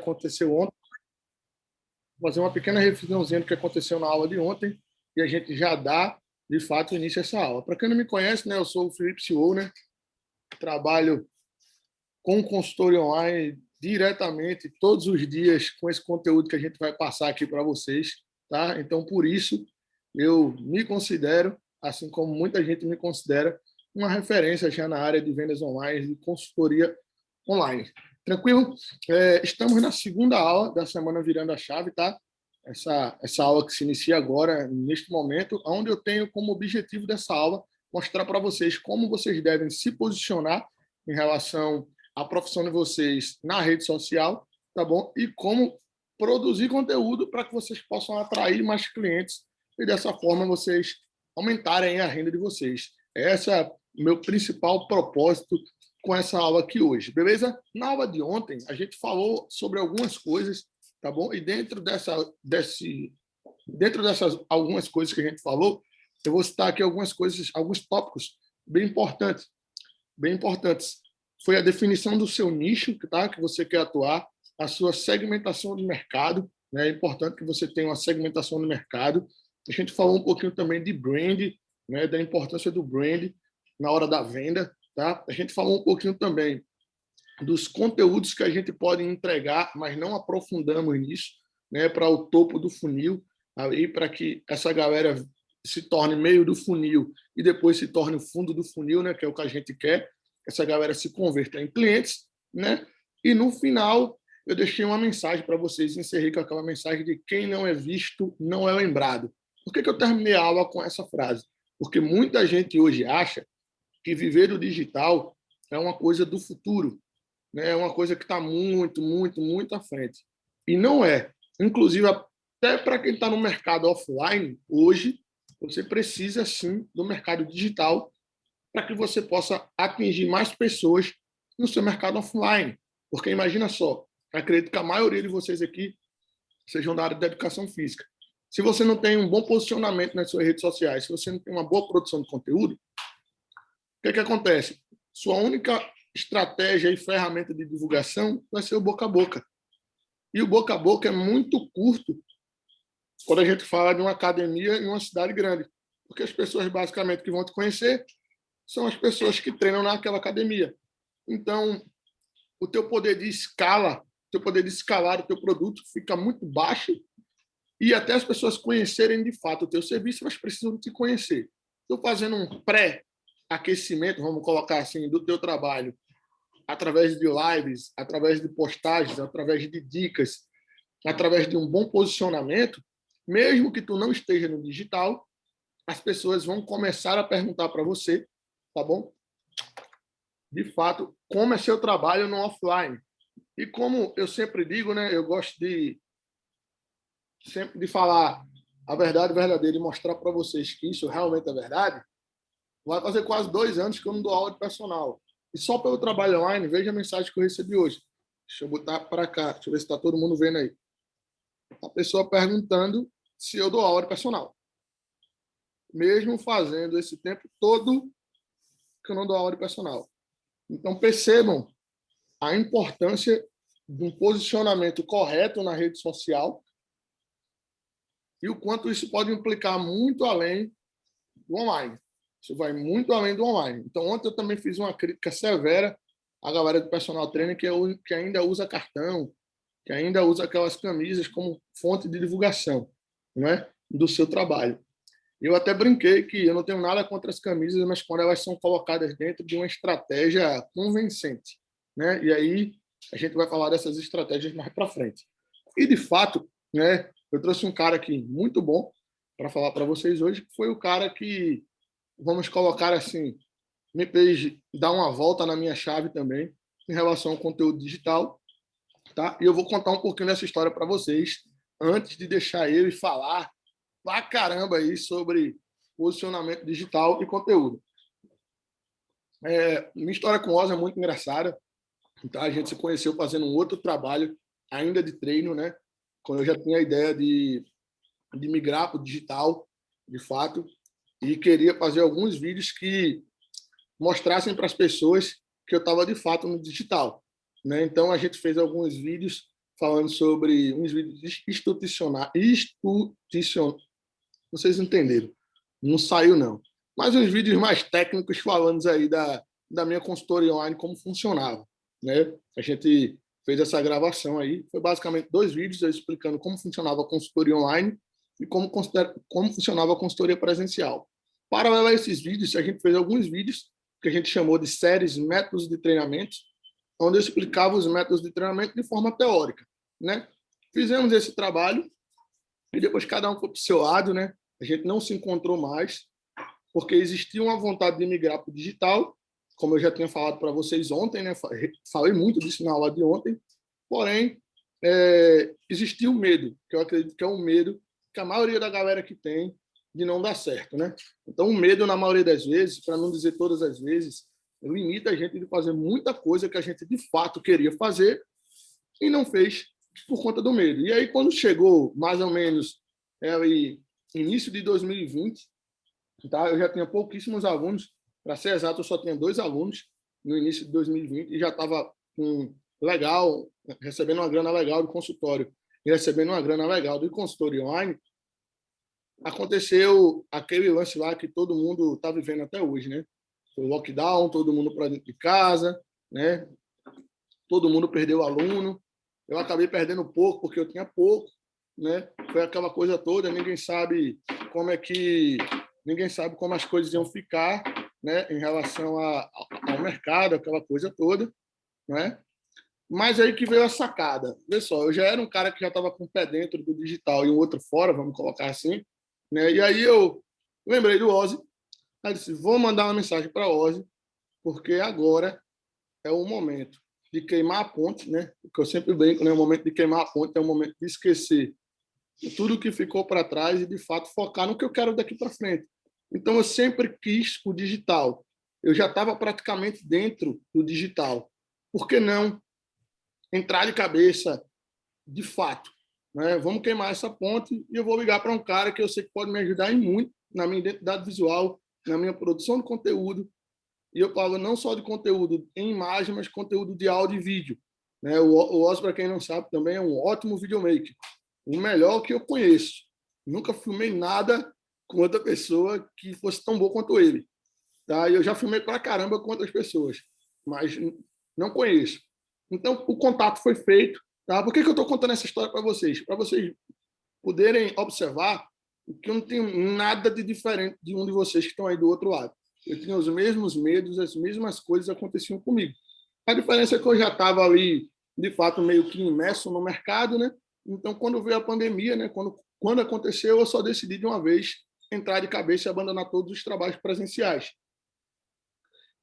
aconteceu ontem, vou fazer uma pequena revisãozinha do que aconteceu na aula de ontem e a gente já dá, de fato, início a essa aula. Para quem não me conhece, né, eu sou o Felipe CEO, né, trabalho com consultoria online diretamente, todos os dias, com esse conteúdo que a gente vai passar aqui para vocês. Tá? Então, por isso, eu me considero, assim como muita gente me considera, uma referência já na área de vendas online, de consultoria online. Tranquilo? Estamos na segunda aula da semana Virando a Chave, tá? Essa aula que se inicia agora, neste momento, onde eu tenho como objetivo dessa aula mostrar para vocês como vocês devem se posicionar em relação à profissão de vocês na rede social, tá bom? E como produzir conteúdo para que vocês possam atrair mais clientes e dessa forma vocês aumentarem a renda de vocês. Esse é o meu principal propósito com essa aula aqui hoje, beleza? Na aula de ontem, a gente falou sobre algumas coisas, tá bom? E dentro dessas algumas coisas que a gente falou, eu vou citar aqui algumas coisas, alguns tópicos bem importantes. Foi a definição do seu nicho, tá? Que você quer atuar, a sua segmentação de mercado, né? É importante que você tenha uma segmentação de mercado. A gente falou um pouquinho também de brand, né? Da importância do brand na hora da venda, tá? A gente falou um pouquinho também dos conteúdos que a gente pode entregar, mas não aprofundamos nisso, né? Para o topo do funil, aí para que essa galera se torne meio do funil e depois se torne o fundo do funil, né? Que é o que a gente quer, essa galera se converta em clientes, né? E no final eu deixei uma mensagem para vocês, encerrei com aquela mensagem de quem não é visto não é lembrado. Por que eu terminei a aula com essa frase? Porque muita gente hoje acha que viver do digital é uma coisa do futuro, né? É uma coisa que está muito à frente. E não é. Inclusive, até para quem está no mercado offline, hoje, você precisa, sim, do mercado digital para que você possa atingir mais pessoas no seu mercado offline. Porque imagina só, acredito que a maioria de vocês aqui sejam da área da educação física. Se você não tem um bom posicionamento nas suas redes sociais, se você não tem uma boa produção de conteúdo, o que acontece? Sua única estratégia e ferramenta de divulgação vai ser o boca a boca. E o boca a boca é muito curto quando a gente fala de uma academia em uma cidade grande. Porque as pessoas, basicamente, que vão te conhecer são as pessoas que treinam naquela academia. Então, o teu poder de escalar o teu produto fica muito baixo e até as pessoas conhecerem de fato o teu serviço, elas precisam te conhecer. Estou fazendo um pré-aquecimento, vamos colocar assim, do teu trabalho, através de lives, através de postagens, através de dicas, através de um bom posicionamento, mesmo que tu não esteja no digital, as pessoas vão começar a perguntar para você, tá bom? De fato, como é seu trabalho no offline. E como eu sempre digo, né, eu gosto de sempre de falar a verdade verdadeira e mostrar para vocês que isso realmente é verdade. Vai fazer quase 2 anos que eu não dou aula de personal. E só pelo trabalho online, veja a mensagem que eu recebi hoje. Deixa eu botar para cá, deixa eu ver se está todo mundo vendo aí. A pessoa perguntando se eu dou aula de personal. Mesmo fazendo esse tempo todo que eu não dou aula de personal. Então, percebam a importância de um posicionamento correto na rede social e o quanto isso pode implicar muito além do online. Isso vai muito além do online. Então, ontem eu também fiz uma crítica severa à galera do personal trainer que ainda usa cartão, que ainda usa aquelas camisas como fonte de divulgação, não é? Do seu trabalho. Eu até brinquei que eu não tenho nada contra as camisas, mas quando elas são colocadas dentro de uma estratégia convincente, né? E aí a gente vai falar dessas estratégias mais para frente. E de fato, né? Eu trouxe um cara aqui muito bom para falar para vocês hoje, que foi o cara que, vamos colocar assim, me fez dar uma volta na minha chave também em relação ao conteúdo digital, tá? E eu vou contar um pouquinho dessa história para vocês antes de deixar ele falar pra caramba aí sobre posicionamento digital e conteúdo. Minha história com o Oz é muito engraçada. Tá? A gente se conheceu fazendo um outro trabalho ainda de treino, né? Quando eu já tinha a ideia de migrar para o digital, de fato, e queria fazer alguns vídeos que mostrassem para as pessoas que eu estava de fato no digital, né? Então a gente fez alguns vídeos falando sobre uns vídeos vocês entenderam, não saiu não, mas uns vídeos mais técnicos falando aí da minha consultoria online, como funcionava, né? A gente fez essa gravação aí, foi basicamente 2 vídeos eu explicando como funcionava a consultoria online e como funcionava a consultoria presencial. Paralelo a esses vídeos, a gente fez alguns vídeos que a gente chamou de séries métodos de treinamento, onde eu explicava os métodos de treinamento de forma teórica, né? Fizemos esse trabalho e depois cada um foi para o seu lado, né? A gente não se encontrou mais, porque existia uma vontade de migrar para o digital, como eu já tinha falado para vocês ontem, né? Falei muito disso na aula de ontem, porém, existia o medo, que eu acredito que é um medo que a maioria da galera que tem de não dar certo, né? Então, o medo, na maioria das vezes, para não dizer todas as vezes, limita a gente de fazer muita coisa que a gente, de fato, queria fazer e não fez por conta do medo. E aí, quando chegou, mais ou menos, início de 2020, tá? Eu já tinha pouquíssimos alunos, para ser exato, eu só tinha 2 alunos no início de 2020 e já estava legal, recebendo uma grana legal do consultório e recebendo uma grana legal do consultório online. Aconteceu aquele lance lá que todo mundo está vivendo até hoje, né? Foi lockdown, todo mundo para dentro de casa, né? Todo mundo perdeu aluno. Eu acabei perdendo pouco porque eu tinha pouco, né? Foi aquela coisa toda, ninguém sabe como as coisas iam ficar, né? Em relação ao mercado, aquela coisa toda, né? Mas aí que veio a sacada. Vê só, eu já era um cara que já estava com o pé dentro do digital e o outro fora, vamos colocar assim, né? E aí eu lembrei do Ozzy, aí disse, vou mandar uma mensagem para o Ozzy, porque agora é o momento de queimar a ponte, né? Porque eu sempre brinco, né? O momento de queimar a ponte é o momento de esquecer tudo que ficou para trás e, de fato, focar no que eu quero daqui para frente. Então, eu sempre quis o digital. Eu já estava praticamente dentro do digital. Por que não entrar de cabeça, de fato? Né? Vamos queimar essa ponte e eu vou ligar para um cara que eu sei que pode me ajudar em muito na minha identidade visual, na minha produção de conteúdo. E eu falo não só de conteúdo em imagem, mas conteúdo de áudio e vídeo. Né? O Oz, para quem não sabe, também é um ótimo videomaker. O melhor que eu conheço. Nunca filmei nada com outra pessoa que fosse tão boa quanto ele. Tá? E eu já filmei pra caramba com outras pessoas, mas não conheço. Então, o contato foi feito. Tá? Por que eu estou contando essa história para vocês? Para vocês poderem observar que eu não tenho nada de diferente de um de vocês que estão aí do outro lado. Eu tinha os mesmos medos, as mesmas coisas aconteciam comigo. A diferença é que eu já estava ali, de fato, meio que imerso no mercado, né? Então, quando veio a pandemia, né? Quando aconteceu, eu só decidi de uma vez entrar de cabeça e abandonar todos os trabalhos presenciais.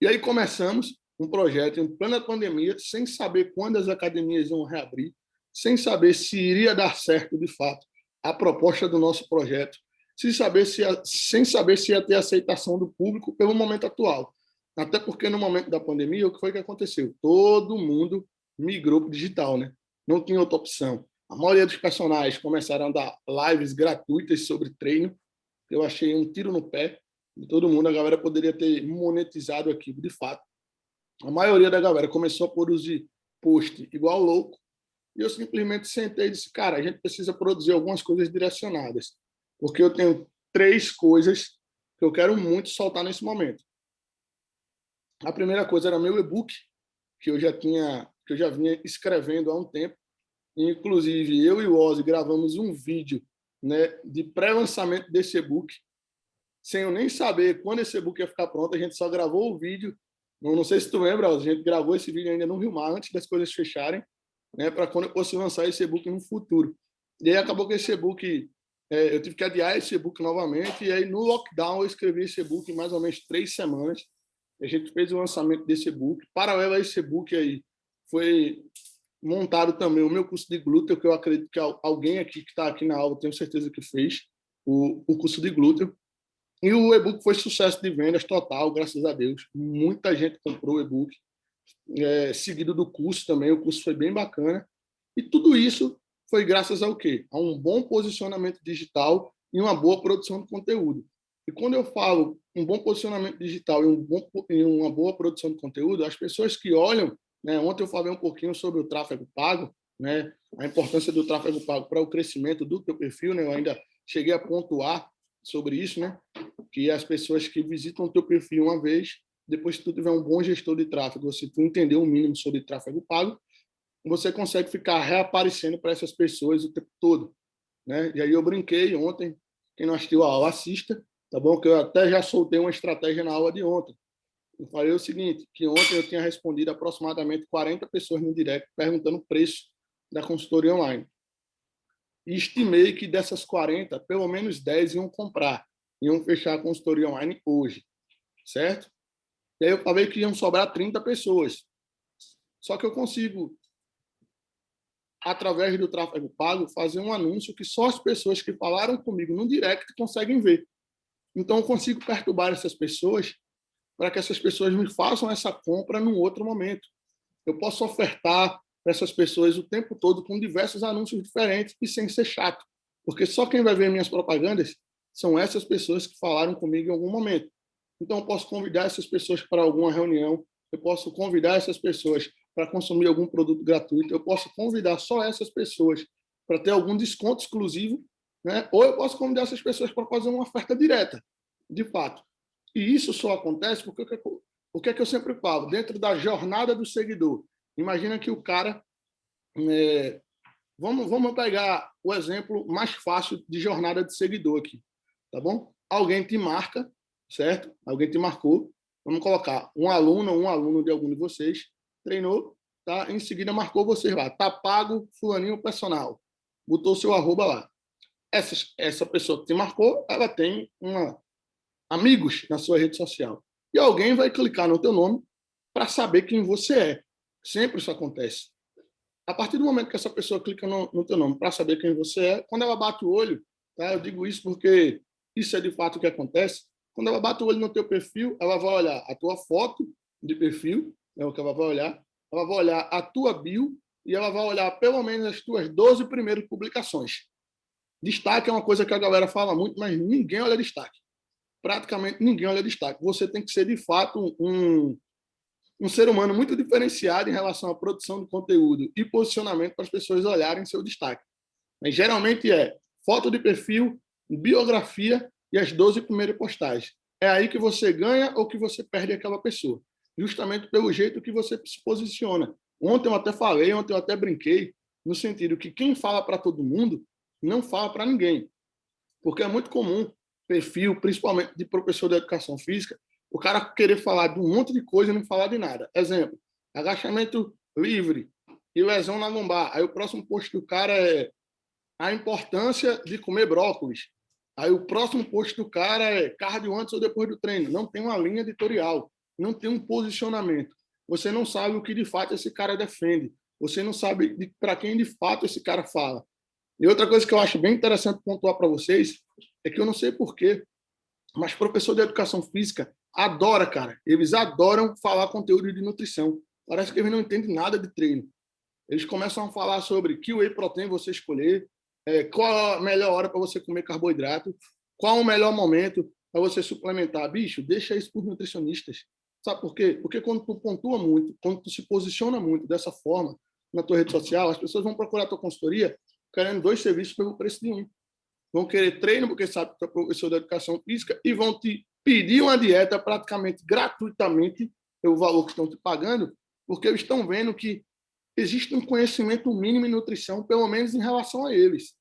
E aí começamos um projeto em plena pandemia, sem saber quando as academias iam reabrir, sem saber se iria dar certo, de fato, a proposta do nosso projeto, sem saber se ia ter aceitação do público pelo momento atual. Até porque no momento da pandemia, o que foi que aconteceu? Todo mundo migrou para o digital, né? Não tinha outra opção. A maioria dos personagens começaram a dar lives gratuitas sobre treino. Eu achei um tiro no pé de todo mundo. A galera poderia ter monetizado aqui, de fato. A maioria da galera começou a produzir post igual louco. E eu simplesmente sentei e disse, cara, a gente precisa produzir algumas coisas direcionadas. Porque eu tenho 3 coisas que eu quero muito soltar nesse momento. A primeira coisa era meu e-book, que eu já vinha escrevendo há um tempo. Inclusive, eu e o Ozzy gravamos um vídeo, né, de pré-lançamento desse e-book, sem eu nem saber quando esse e-book ia ficar pronto. A gente só gravou o vídeo. Não sei se tu lembra, Ozzy, a gente gravou esse vídeo ainda no Rio Mar, antes das coisas fecharem, né, para quando eu fosse lançar esse e-book no futuro. E aí acabou que esse e-book, eu tive que adiar esse e-book novamente, e aí no lockdown eu escrevi esse e-book em mais ou menos 3 semanas. A gente fez o lançamento desse e-book. Paralelo a esse e-book aí, foi montado também o meu curso de glúteo, que eu acredito que alguém aqui que está aqui na aula, tenho certeza que fez o curso de glúteo. E o e-book foi sucesso de vendas total, graças a Deus. Muita gente comprou o e-book, seguido do curso também. O curso foi bem bacana. E tudo isso foi graças ao quê? A um bom posicionamento digital e uma boa produção de conteúdo. E quando eu falo um bom posicionamento digital e uma boa produção de conteúdo, as pessoas que olham, né, ontem eu falei um pouquinho sobre o tráfego pago, né, a importância do tráfego pago para o crescimento do teu perfil, né? Eu ainda cheguei a pontuar sobre isso, né? Que as pessoas que visitam o teu perfil uma vez, depois que tu tiver um bom gestor de tráfego, se tu entender o mínimo sobre tráfego pago, você consegue ficar reaparecendo para essas pessoas o tempo todo, né? E aí eu brinquei ontem, quem não assistiu a aula, assista, tá bom? Que eu até já soltei uma estratégia na aula de ontem. Eu falei o seguinte, que ontem eu tinha respondido aproximadamente 40 pessoas no direct perguntando o preço da consultoria online. E estimei que dessas 40, pelo menos 10 iam comprar, iam fechar a consultoria online hoje, certo? E aí eu falei que iam sobrar 30 pessoas. Só que eu consigo, através do tráfego pago, fazer um anúncio que só as pessoas que falaram comigo no direct conseguem ver. Então, eu consigo perturbar essas pessoas para que essas pessoas me façam essa compra num outro momento. Eu posso ofertar para essas pessoas o tempo todo com diversos anúncios diferentes e sem ser chato, porque só quem vai ver minhas propagandas são essas pessoas que falaram comigo em algum momento. Então, eu posso convidar essas pessoas para alguma reunião, eu posso convidar essas pessoas para consumir algum produto gratuito, eu posso convidar só essas pessoas para ter algum desconto exclusivo, né? Ou eu posso convidar essas pessoas para fazer uma oferta direta, de fato. E isso só acontece porque o que é que eu sempre falo? Dentro da jornada do seguidor. Imagina que o cara... vamos pegar o exemplo mais fácil de jornada de seguidor aqui, tá bom? Alguém te marca, certo? Alguém te marcou. Vamos colocar um aluno de algum de vocês, treinou, tá? Em seguida marcou vocês lá. Tá pago fulaninho personal. Botou seu arroba lá. Essa pessoa que te marcou, ela tem amigos na sua rede social. E alguém vai clicar no teu nome para saber quem você é. Sempre isso acontece. A partir do momento que essa pessoa clica no teu nome para saber quem você é, quando ela bate o olho, tá? Eu digo isso porque isso é de fato o que acontece. Quando ela bate o olho no teu perfil, ela vai olhar a tua foto de perfil, é o que ela vai olhar. Ela vai olhar a tua bio e ela vai olhar pelo menos as tuas 12 primeiras publicações. Destaque é uma coisa que a galera fala muito, mas ninguém olha destaque. Praticamente ninguém olha destaque. Você tem que ser, de fato, um ser humano muito diferenciado em relação à produção de conteúdo e posicionamento para as pessoas olharem seu destaque. Mas geralmente é foto de perfil, biografia e as 12 primeiras postagens. É aí que você ganha ou que você perde aquela pessoa, justamente pelo jeito que você se posiciona. Ontem eu até brinquei, no sentido que quem fala para todo mundo não fala para ninguém, porque é muito comum perfil, principalmente de professor de educação física, o cara querer falar de um monte de coisa e não falar de nada. Exemplo, agachamento livre e lesão na lombar. Aí o próximo post do cara é a importância de comer brócolis. Aí o próximo post do cara é cardio antes ou depois do treino. Não tem uma linha editorial, não tem um posicionamento. Você não sabe o que de fato esse cara defende. Você não sabe para quem de fato esse cara fala. E outra coisa que eu acho bem interessante pontuar para vocês é que eu não sei porquê, mas professor de educação física adora, cara. Eles adoram falar conteúdo de nutrição. Parece que eles não entendem nada de treino. Eles começam a falar sobre que whey protein você escolher, qual a melhor hora para você comer carboidrato, qual o melhor momento para você suplementar. Bicho, deixa isso para os nutricionistas. Sabe por quê? Porque quando tu pontua muito, quando tu se posiciona muito dessa forma na tua rede social, as pessoas vão procurar a tua consultoria querendo 2 serviços pelo preço de um. Vão querer treino, porque sabe que tu é professor de educação física, e vão te pedir uma dieta praticamente gratuitamente, pelo valor que estão te pagando, porque eles estão vendo que existe um conhecimento mínimo em nutrição, pelo menos em relação a eles.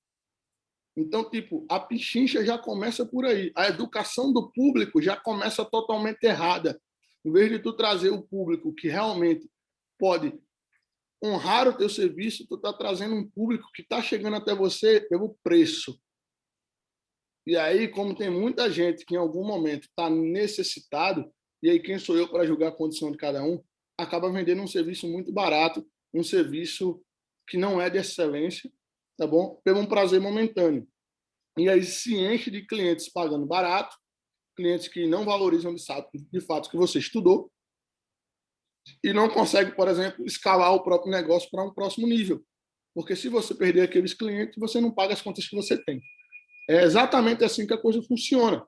Então, tipo, a pichincha já começa por aí. A educação do público já começa totalmente errada. Em vez de tu trazer o público que realmente pode honrar o teu serviço, tu está trazendo um público que está chegando até você pelo preço. E aí, como tem muita gente que em algum momento está necessitado, e aí quem sou eu para julgar a condição de cada um, acaba vendendo um serviço muito barato, um serviço que não é de excelência, tá bom? Pelo um prazer momentâneo. E aí se enche de clientes pagando barato, clientes que não valorizam de fato que você estudou, e não consegue, por exemplo, escalar o próprio negócio para um próximo nível. Porque se você perder aqueles clientes, você não paga as contas que você tem. É exatamente assim que a coisa funciona.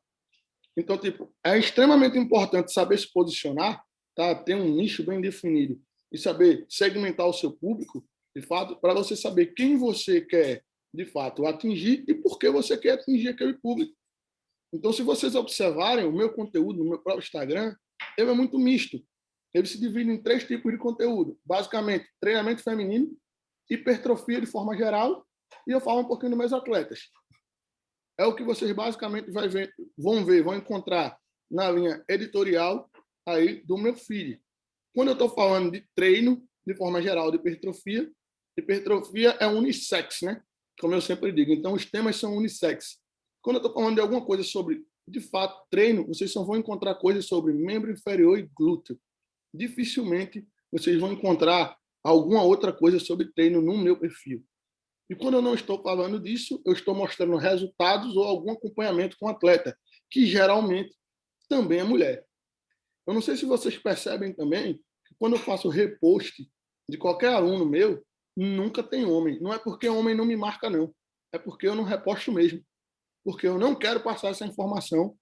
Então, tipo, é extremamente importante saber se posicionar, tá? Ter um nicho bem definido e saber segmentar o seu público, de fato, para você saber quem você quer, de fato, atingir e por que você quer atingir aquele público. Então, se vocês observarem o meu conteúdo no meu próprio Instagram, ele é muito misto. Ele se divide em 3 tipos de conteúdo. Basicamente, treinamento feminino, hipertrofia de forma geral, e eu falo um pouquinho dos meus atletas. É o que vocês basicamente vão encontrar na linha editorial aí do meu feed. Quando eu estou falando de treino, de forma geral, de hipertrofia é unissex, né? Como eu sempre digo. Então, os temas são unissex. Quando eu estou falando de alguma coisa sobre, de fato, treino, vocês só vão encontrar coisas sobre membro inferior e glúteo. Dificilmente vocês vão encontrar alguma outra coisa sobre treino no meu perfil. E quando eu não estou falando disso, eu estou mostrando resultados ou algum acompanhamento com o atleta, que geralmente também é mulher. Eu não sei se vocês percebem também que quando eu faço repost de qualquer aluno meu, nunca tem homem. Não é porque homem não me marca, não. É porque eu não reposto mesmo. Porque eu não quero passar essa informação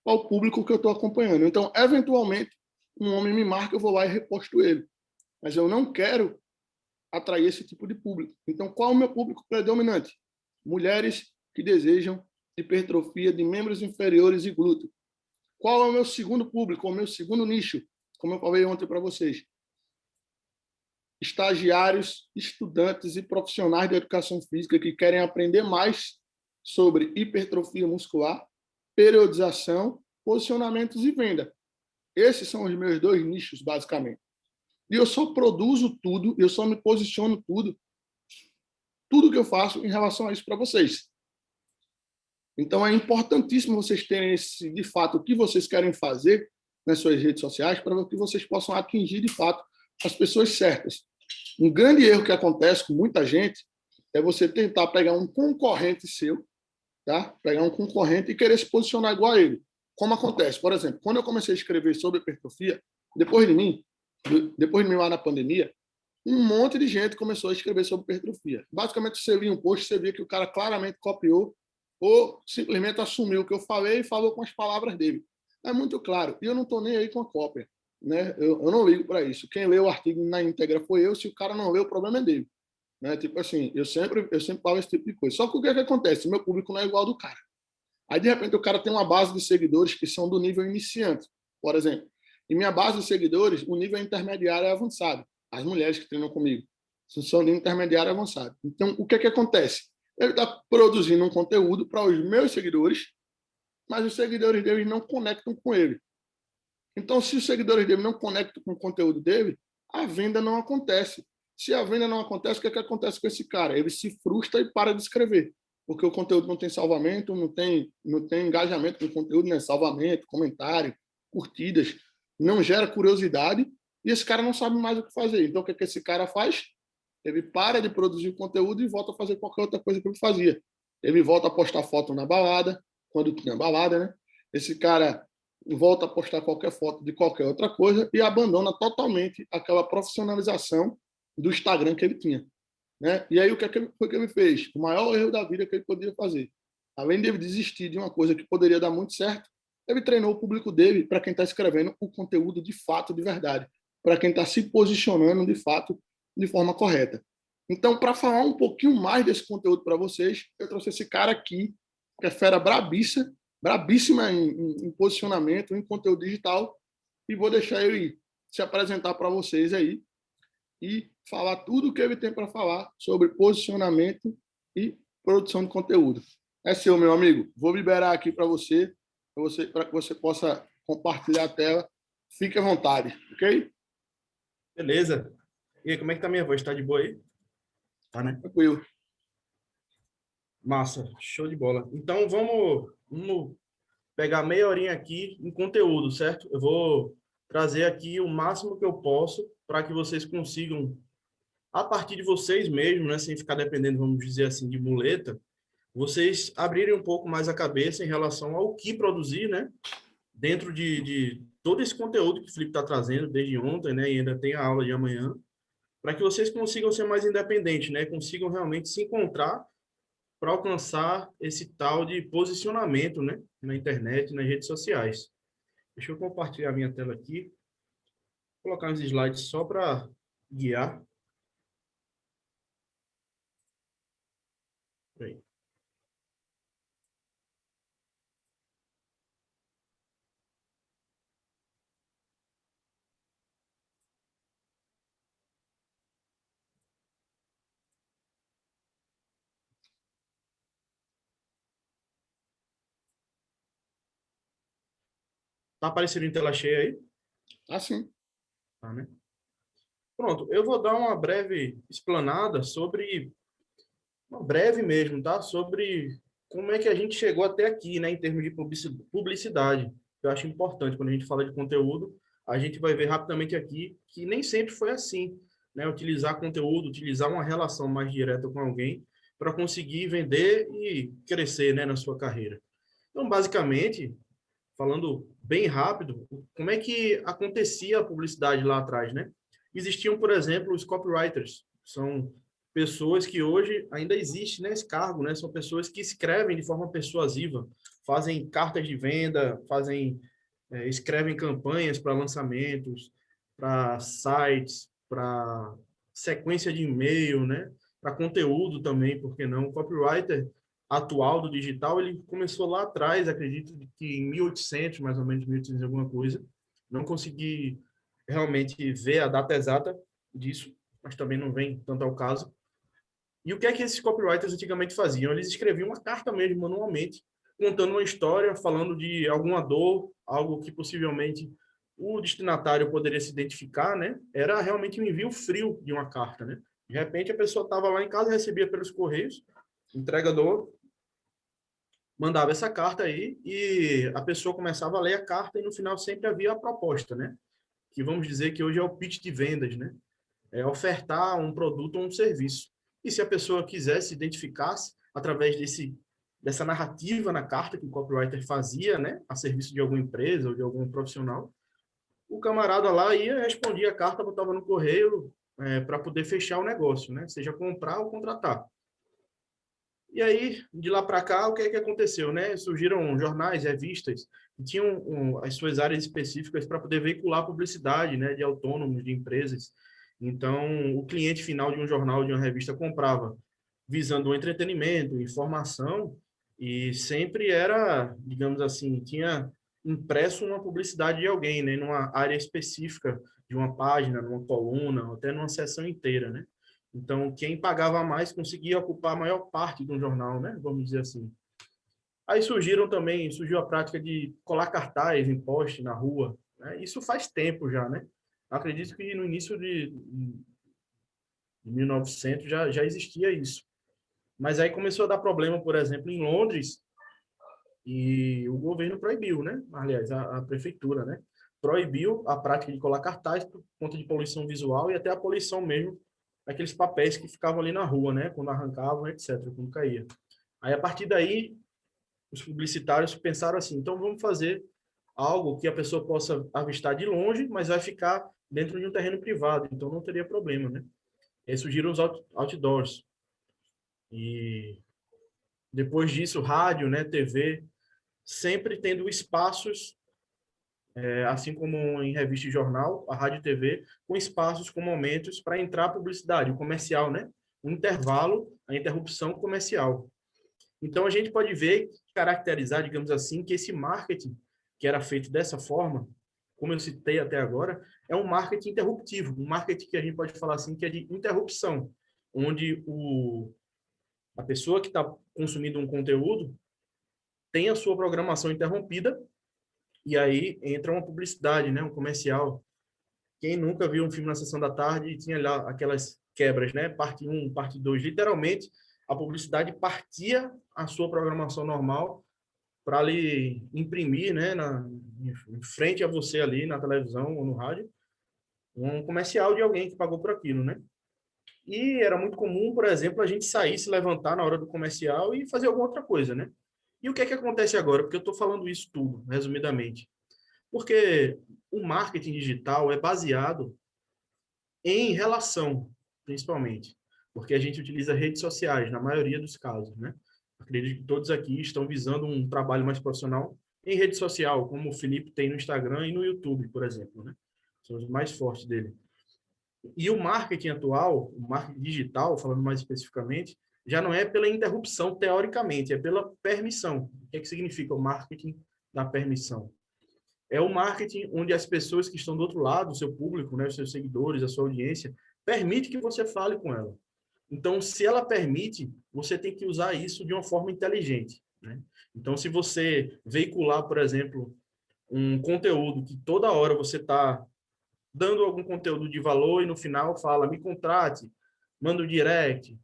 ao público que eu estou acompanhando. Então, eventualmente, um homem me marca, eu vou lá e reposto ele. Mas eu não quero atrair esse tipo de público. Então, qual é o meu público predominante? Mulheres que desejam hipertrofia de membros inferiores e glúteo. Qual é o meu segundo público, o meu segundo nicho? Como eu falei ontem para vocês. Estagiários, estudantes e profissionais de educação física que querem aprender mais sobre hipertrofia muscular, periodização, posicionamentos e venda. Esses são os meus 2 nichos, basicamente. E eu só produzo tudo, eu só me posiciono tudo que eu faço em relação a isso para vocês. Então, é importantíssimo vocês terem esse, de fato, o que vocês querem fazer nas suas redes sociais para que vocês possam atingir, de fato, as pessoas certas. Um grande erro que acontece com muita gente é você tentar pegar um concorrente seu, tá? Pegar um concorrente e querer se posicionar igual a ele. Como acontece? Por exemplo, quando eu comecei a escrever sobre hipertrofia, depois de mim lá na pandemia, um monte de gente começou a escrever sobre hipertrofia. Basicamente, você via um post, você via que o cara claramente copiou ou simplesmente assumiu o que eu falei e falou com as palavras dele. É muito claro. E eu não estou nem aí com a cópia. Né? Eu não ligo para isso. Quem leu o artigo na íntegra foi eu. Se o cara não leu, o problema é dele. Né? Tipo assim, eu sempre falo esse tipo de coisa. Só que o que acontece? Meu público não é igual ao do cara. Aí, de repente, o cara tem uma base de seguidores que são do nível iniciante, por exemplo. E minha base de seguidores, o nível intermediário é avançado. As mulheres que treinam comigo são de intermediário avançado. Então, o que acontece? Ele está produzindo um conteúdo para os meus seguidores, mas os seguidores dele não conectam com ele. Então, se os seguidores dele não conectam com o conteúdo dele, a venda não acontece. Se a venda não acontece, o que acontece com esse cara? Ele se frustra e para de escrever, porque o conteúdo não tem salvamento, não tem engajamento com o conteúdo, né? Salvamento, comentário, curtidas, não gera curiosidade e esse cara não sabe mais o que fazer. Então, o que esse cara faz? Ele para de produzir o conteúdo e volta a fazer qualquer outra coisa que ele fazia. Ele volta a postar foto na balada, quando tinha balada, né? Esse cara volta a postar qualquer foto de qualquer outra coisa e abandona totalmente aquela profissionalização do Instagram que ele tinha. Né? E aí, o que foi que ele fez? O maior erro da vida que ele podia fazer. Além de ele desistir de uma coisa que poderia dar muito certo, ele treinou o público dele para quem está escrevendo o conteúdo de fato, de verdade. Para quem está se posicionando, de fato, de forma correta. Então, para falar um pouquinho mais desse conteúdo para vocês, eu trouxe esse cara aqui, que é fera brabíssima em posicionamento, em conteúdo digital, e vou deixar ele se apresentar para vocês aí e falar tudo o que ele tem para falar sobre posicionamento e produção de conteúdo. É seu, meu amigo. Vou liberar aqui para que você possa compartilhar a tela. Fique à vontade, ok? Beleza. E aí, como é que tá a minha voz? Tá de boa aí? Tá, né? Tranquilo. Massa, show de bola. Então, vamos pegar meia horinha aqui em conteúdo, certo? Eu vou trazer aqui o máximo que eu posso para que vocês consigam, a partir de vocês mesmos, né, sem ficar dependendo, vamos dizer assim, de muleta, vocês abrirem um pouco mais a cabeça em relação ao que produzir, né? Dentro de todo esse conteúdo que o Felipe está trazendo desde ontem, né? E ainda tem a aula de amanhã, para que vocês consigam ser mais independentes, né? Consigam realmente se encontrar para alcançar esse tal de posicionamento, né? Na internet, nas redes sociais. Deixa eu compartilhar minha tela aqui, colocar uns slides só para guiar. Aí. Tá aparecendo em tela cheia aí? Assim, Tá, né? Pronto, eu vou dar uma breve explanada sobre, uma breve mesmo, tá? Sobre como é que a gente chegou até aqui, né, em termos de publicidade. Eu acho importante, quando a gente fala de conteúdo, a gente vai ver rapidamente aqui que nem sempre foi assim, né? Utilizar conteúdo, utilizar uma relação mais direta com alguém para conseguir vender e crescer, né, na sua carreira. Então, basicamente, falando bem rápido, como é que acontecia a publicidade lá atrás, né? Existiam, por exemplo, os copywriters, são pessoas que hoje ainda existe, né, esse cargo, né? São pessoas que escrevem de forma persuasiva, fazem cartas de venda, escrevem campanhas para lançamentos, para sites, para sequência de e-mail, né? Para conteúdo também, por que não? O copywriter atual do digital, ele começou lá atrás, acredito que em 1800, mais ou menos 1800 alguma coisa. Não consegui realmente ver a data exata disso, mas também não vem tanto ao caso. E o que é que esses copywriters antigamente faziam? Eles escreviam uma carta mesmo, manualmente, contando uma história, falando de alguma dor, algo que possivelmente o destinatário poderia se identificar, né? Era realmente um envio frio de uma carta, né? De repente, a pessoa estava lá em casa, recebia pelos correios, o entregador mandava essa carta aí e a pessoa começava a ler a carta e no final sempre havia a proposta, né? Que vamos dizer que hoje é o pitch de vendas, né? É ofertar um produto ou um serviço. E se a pessoa quisesse, identificasse através dessa narrativa na carta que o copywriter fazia, né, a serviço de alguma empresa ou de algum profissional, o camarada lá ia, respondia a carta, botava no correio para poder fechar o negócio, né, seja comprar ou contratar. E aí, de lá para cá, o que é que aconteceu, né? Surgiram jornais, revistas, que tinham as suas áreas específicas para poder veicular publicidade, né, de autônomos, de empresas. Então, o cliente final de um jornal, de uma revista, comprava visando o entretenimento, informação, e sempre era, digamos assim, tinha impresso uma publicidade de alguém, né, numa área específica de uma página, numa coluna, até numa seção inteira, né? Então, quem pagava mais conseguia ocupar a maior parte do jornal, né? Vamos dizer assim. Aí surgiu a prática de colar cartaz em poste na rua, né? Isso faz tempo já, né? Acredito que no início de 1900 já existia isso. Mas aí começou a dar problema, por exemplo, em Londres, e o governo proibiu, né? Aliás, a prefeitura, né? Proibiu a prática de colar cartaz por conta de poluição visual e até a poluição mesmo daqueles papéis que ficavam ali na rua, né? Quando arrancavam, etc., quando caía. Aí, a partir daí, os publicitários pensaram assim, então vamos fazer algo que a pessoa possa avistar de longe, mas vai ficar dentro de um terreno privado, então não teria problema, né? E aí surgiram os outdoors. E depois disso, rádio, né, TV, sempre tendo espaços, assim como em revista e jornal, a rádio e TV, com espaços, com momentos para entrar publicidade, o comercial, né? O intervalo, a interrupção comercial. Então, a gente pode ver, caracterizar, digamos assim, que esse marketing que era feito dessa forma, como eu citei até agora, é um marketing interruptivo, um marketing que a gente pode falar assim, que é de interrupção, onde a pessoa que está consumindo um conteúdo tem a sua programação interrompida e aí entra uma publicidade, né, um comercial. Quem nunca viu um filme na sessão da tarde e tinha lá aquelas quebras, né, parte um, parte 2, literalmente a publicidade partia a sua programação normal para ali imprimir, né, em frente a você ali na televisão ou no rádio, um comercial de alguém que pagou por aquilo, né? E era muito comum, por exemplo, a gente sair, se levantar na hora do comercial e fazer alguma outra coisa, né? E o que é que acontece agora? Porque eu estou falando isso tudo, resumidamente. Porque o marketing digital é baseado em relação, principalmente. Porque a gente utiliza redes sociais, na maioria dos casos, né? Acredito que todos aqui estão visando um trabalho mais profissional em rede social, como o Felipe tem no Instagram e no YouTube, por exemplo, né? São os mais fortes dele. E o marketing atual, o marketing digital, falando mais especificamente, já não é pela interrupção, teoricamente, é pela permissão. O que é que significa o marketing da permissão? É o marketing onde as pessoas que estão do outro lado, o seu público, né, os seus seguidores, a sua audiência, permite que você fale com ela. Então, se ela permite, você tem que usar isso de uma forma inteligente, né? Então, se você veicular, por exemplo, um conteúdo que toda hora você está dando algum conteúdo de valor e no final fala, me contrate, manda um direct,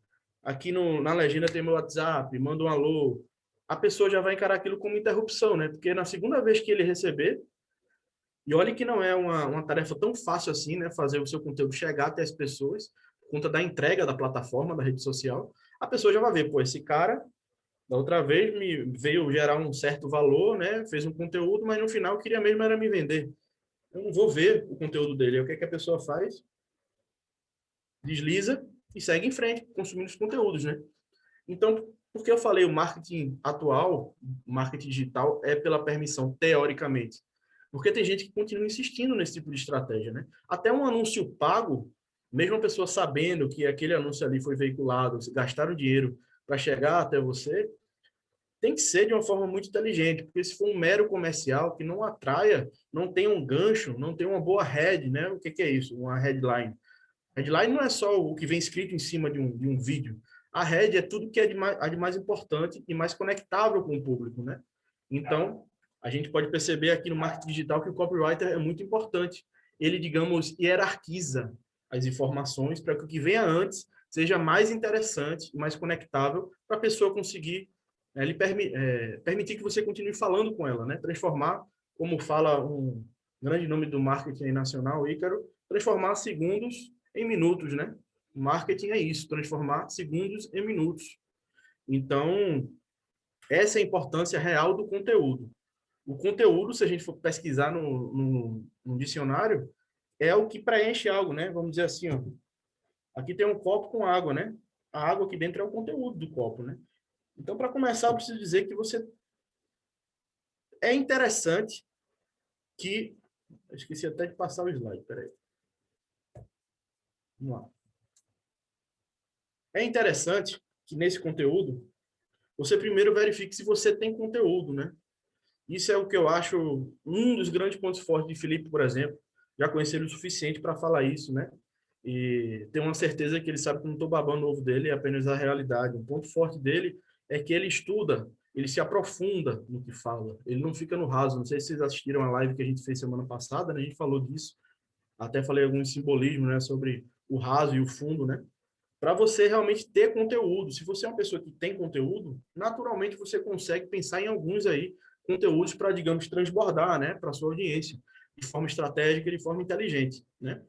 aqui na legenda tem meu WhatsApp, manda um alô, a pessoa já vai encarar aquilo como interrupção, né? Porque na segunda vez que ele receber, e olha que não é uma tarefa tão fácil assim, né? Fazer o seu conteúdo chegar até as pessoas, por conta da entrega da plataforma, da rede social, a pessoa já vai ver, pô, esse cara, da outra vez, me veio gerar um certo valor, né? Fez um conteúdo, mas no final queria mesmo era me vender. Eu não vou ver o conteúdo dele. Aí o que é que a pessoa faz? Desliza e segue em frente, consumindo os conteúdos, né? Então, por que eu falei o marketing atual, o marketing digital, é pela permissão, teoricamente? Porque tem gente que continua insistindo nesse tipo de estratégia, né? Até um anúncio pago, mesmo a pessoa sabendo que aquele anúncio ali foi veiculado, gastaram dinheiro para chegar até você, tem que ser de uma forma muito inteligente, porque se for um mero comercial que não atraia, não tem um gancho, não tem uma boa head, né? O que é isso? Uma headline. Headline não é só o que vem escrito em cima de um vídeo. A head é tudo que é de mais importante e mais conectável com o público, né? Então, a gente pode perceber aqui no marketing digital que o copywriter é muito importante. Ele, digamos, hierarquiza as informações para que o que venha antes seja mais interessante e mais conectável para a pessoa conseguir permitir que você continue falando com ela, né? Transformar, como fala um grande nome do marketing nacional, Ícaro, transformar segundos em minutos, né? Marketing é isso, transformar segundos em minutos. Então, essa é a importância real do conteúdo. O conteúdo, se a gente for pesquisar no dicionário, é o que preenche algo, né? Vamos dizer assim, ó. Aqui tem um copo com água, né? A água aqui dentro é o conteúdo do copo, né? Então, para começar, eu preciso dizer que você é interessante que... Eu esqueci até de passar o slide, peraí. Vamos lá. É interessante que nesse conteúdo, você primeiro verifique se você tem conteúdo, né? Isso é o que eu acho um dos grandes pontos fortes de Felipe, por exemplo. Já conheci ele o suficiente para falar isso, né? E tenho uma certeza que ele sabe que não estou babando o ovo dele, é apenas a realidade. Um ponto forte dele é que ele estuda, ele se aprofunda no que fala. Ele não fica no raso. Não sei se vocês assistiram a live que a gente fez semana passada, né? A gente falou disso. Até falei alguns simbolismos, né? Sobre o raso e o fundo, né? Para você realmente ter conteúdo. Se você é uma pessoa que tem conteúdo, naturalmente você consegue pensar em alguns aí conteúdos para, digamos, transbordar, né, para a sua audiência, de forma estratégica e de forma inteligente, né?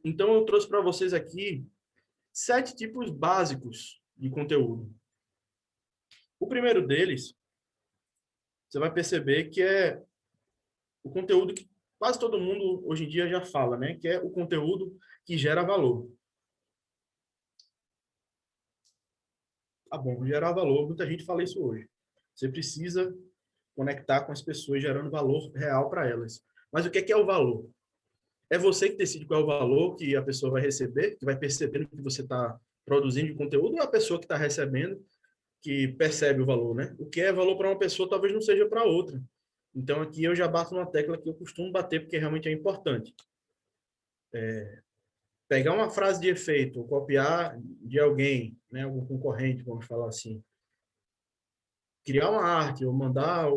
Então, eu trouxe para vocês aqui 7 tipos básicos de conteúdo. O primeiro deles, você vai perceber que é o conteúdo que quase todo mundo hoje em dia já fala, né, que é o conteúdo que gera valor. Tá bom, gerar valor, muita gente fala isso hoje. Você precisa conectar com as pessoas, gerando valor real para elas. Mas o que é o valor? É você que decide qual é o valor que a pessoa vai receber, que vai perceber o que você está produzindo de conteúdo, ou a pessoa que está recebendo, que percebe o valor, né? O que é valor para uma pessoa talvez não seja para outra. Então, aqui eu já bato numa tecla que eu costumo bater, porque realmente é importante. Pegar uma frase de efeito, ou copiar de alguém, né, algum concorrente, vamos falar assim, criar uma arte, ou mandar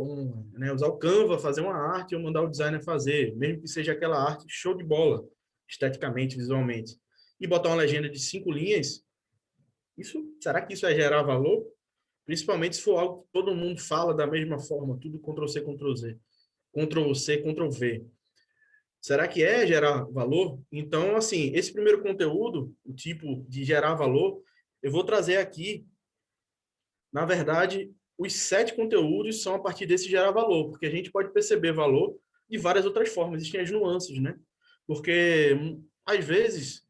né, usar o Canva, fazer uma arte, ou mandar o designer fazer, mesmo que seja aquela arte show de bola, esteticamente, visualmente, e botar uma legenda de 5 linhas, será que isso vai gerar valor? Principalmente se for algo que todo mundo fala da mesma forma, tudo Ctrl+C, Ctrl+Z, Ctrl+C, Ctrl+V. Será que é gerar valor? Então, assim, esse primeiro conteúdo, o tipo de gerar valor, eu vou trazer aqui, na verdade, os 7 conteúdos são a partir desse gerar valor, porque a gente pode perceber valor de várias outras formas, existem as nuances, né? Porque, às vezes,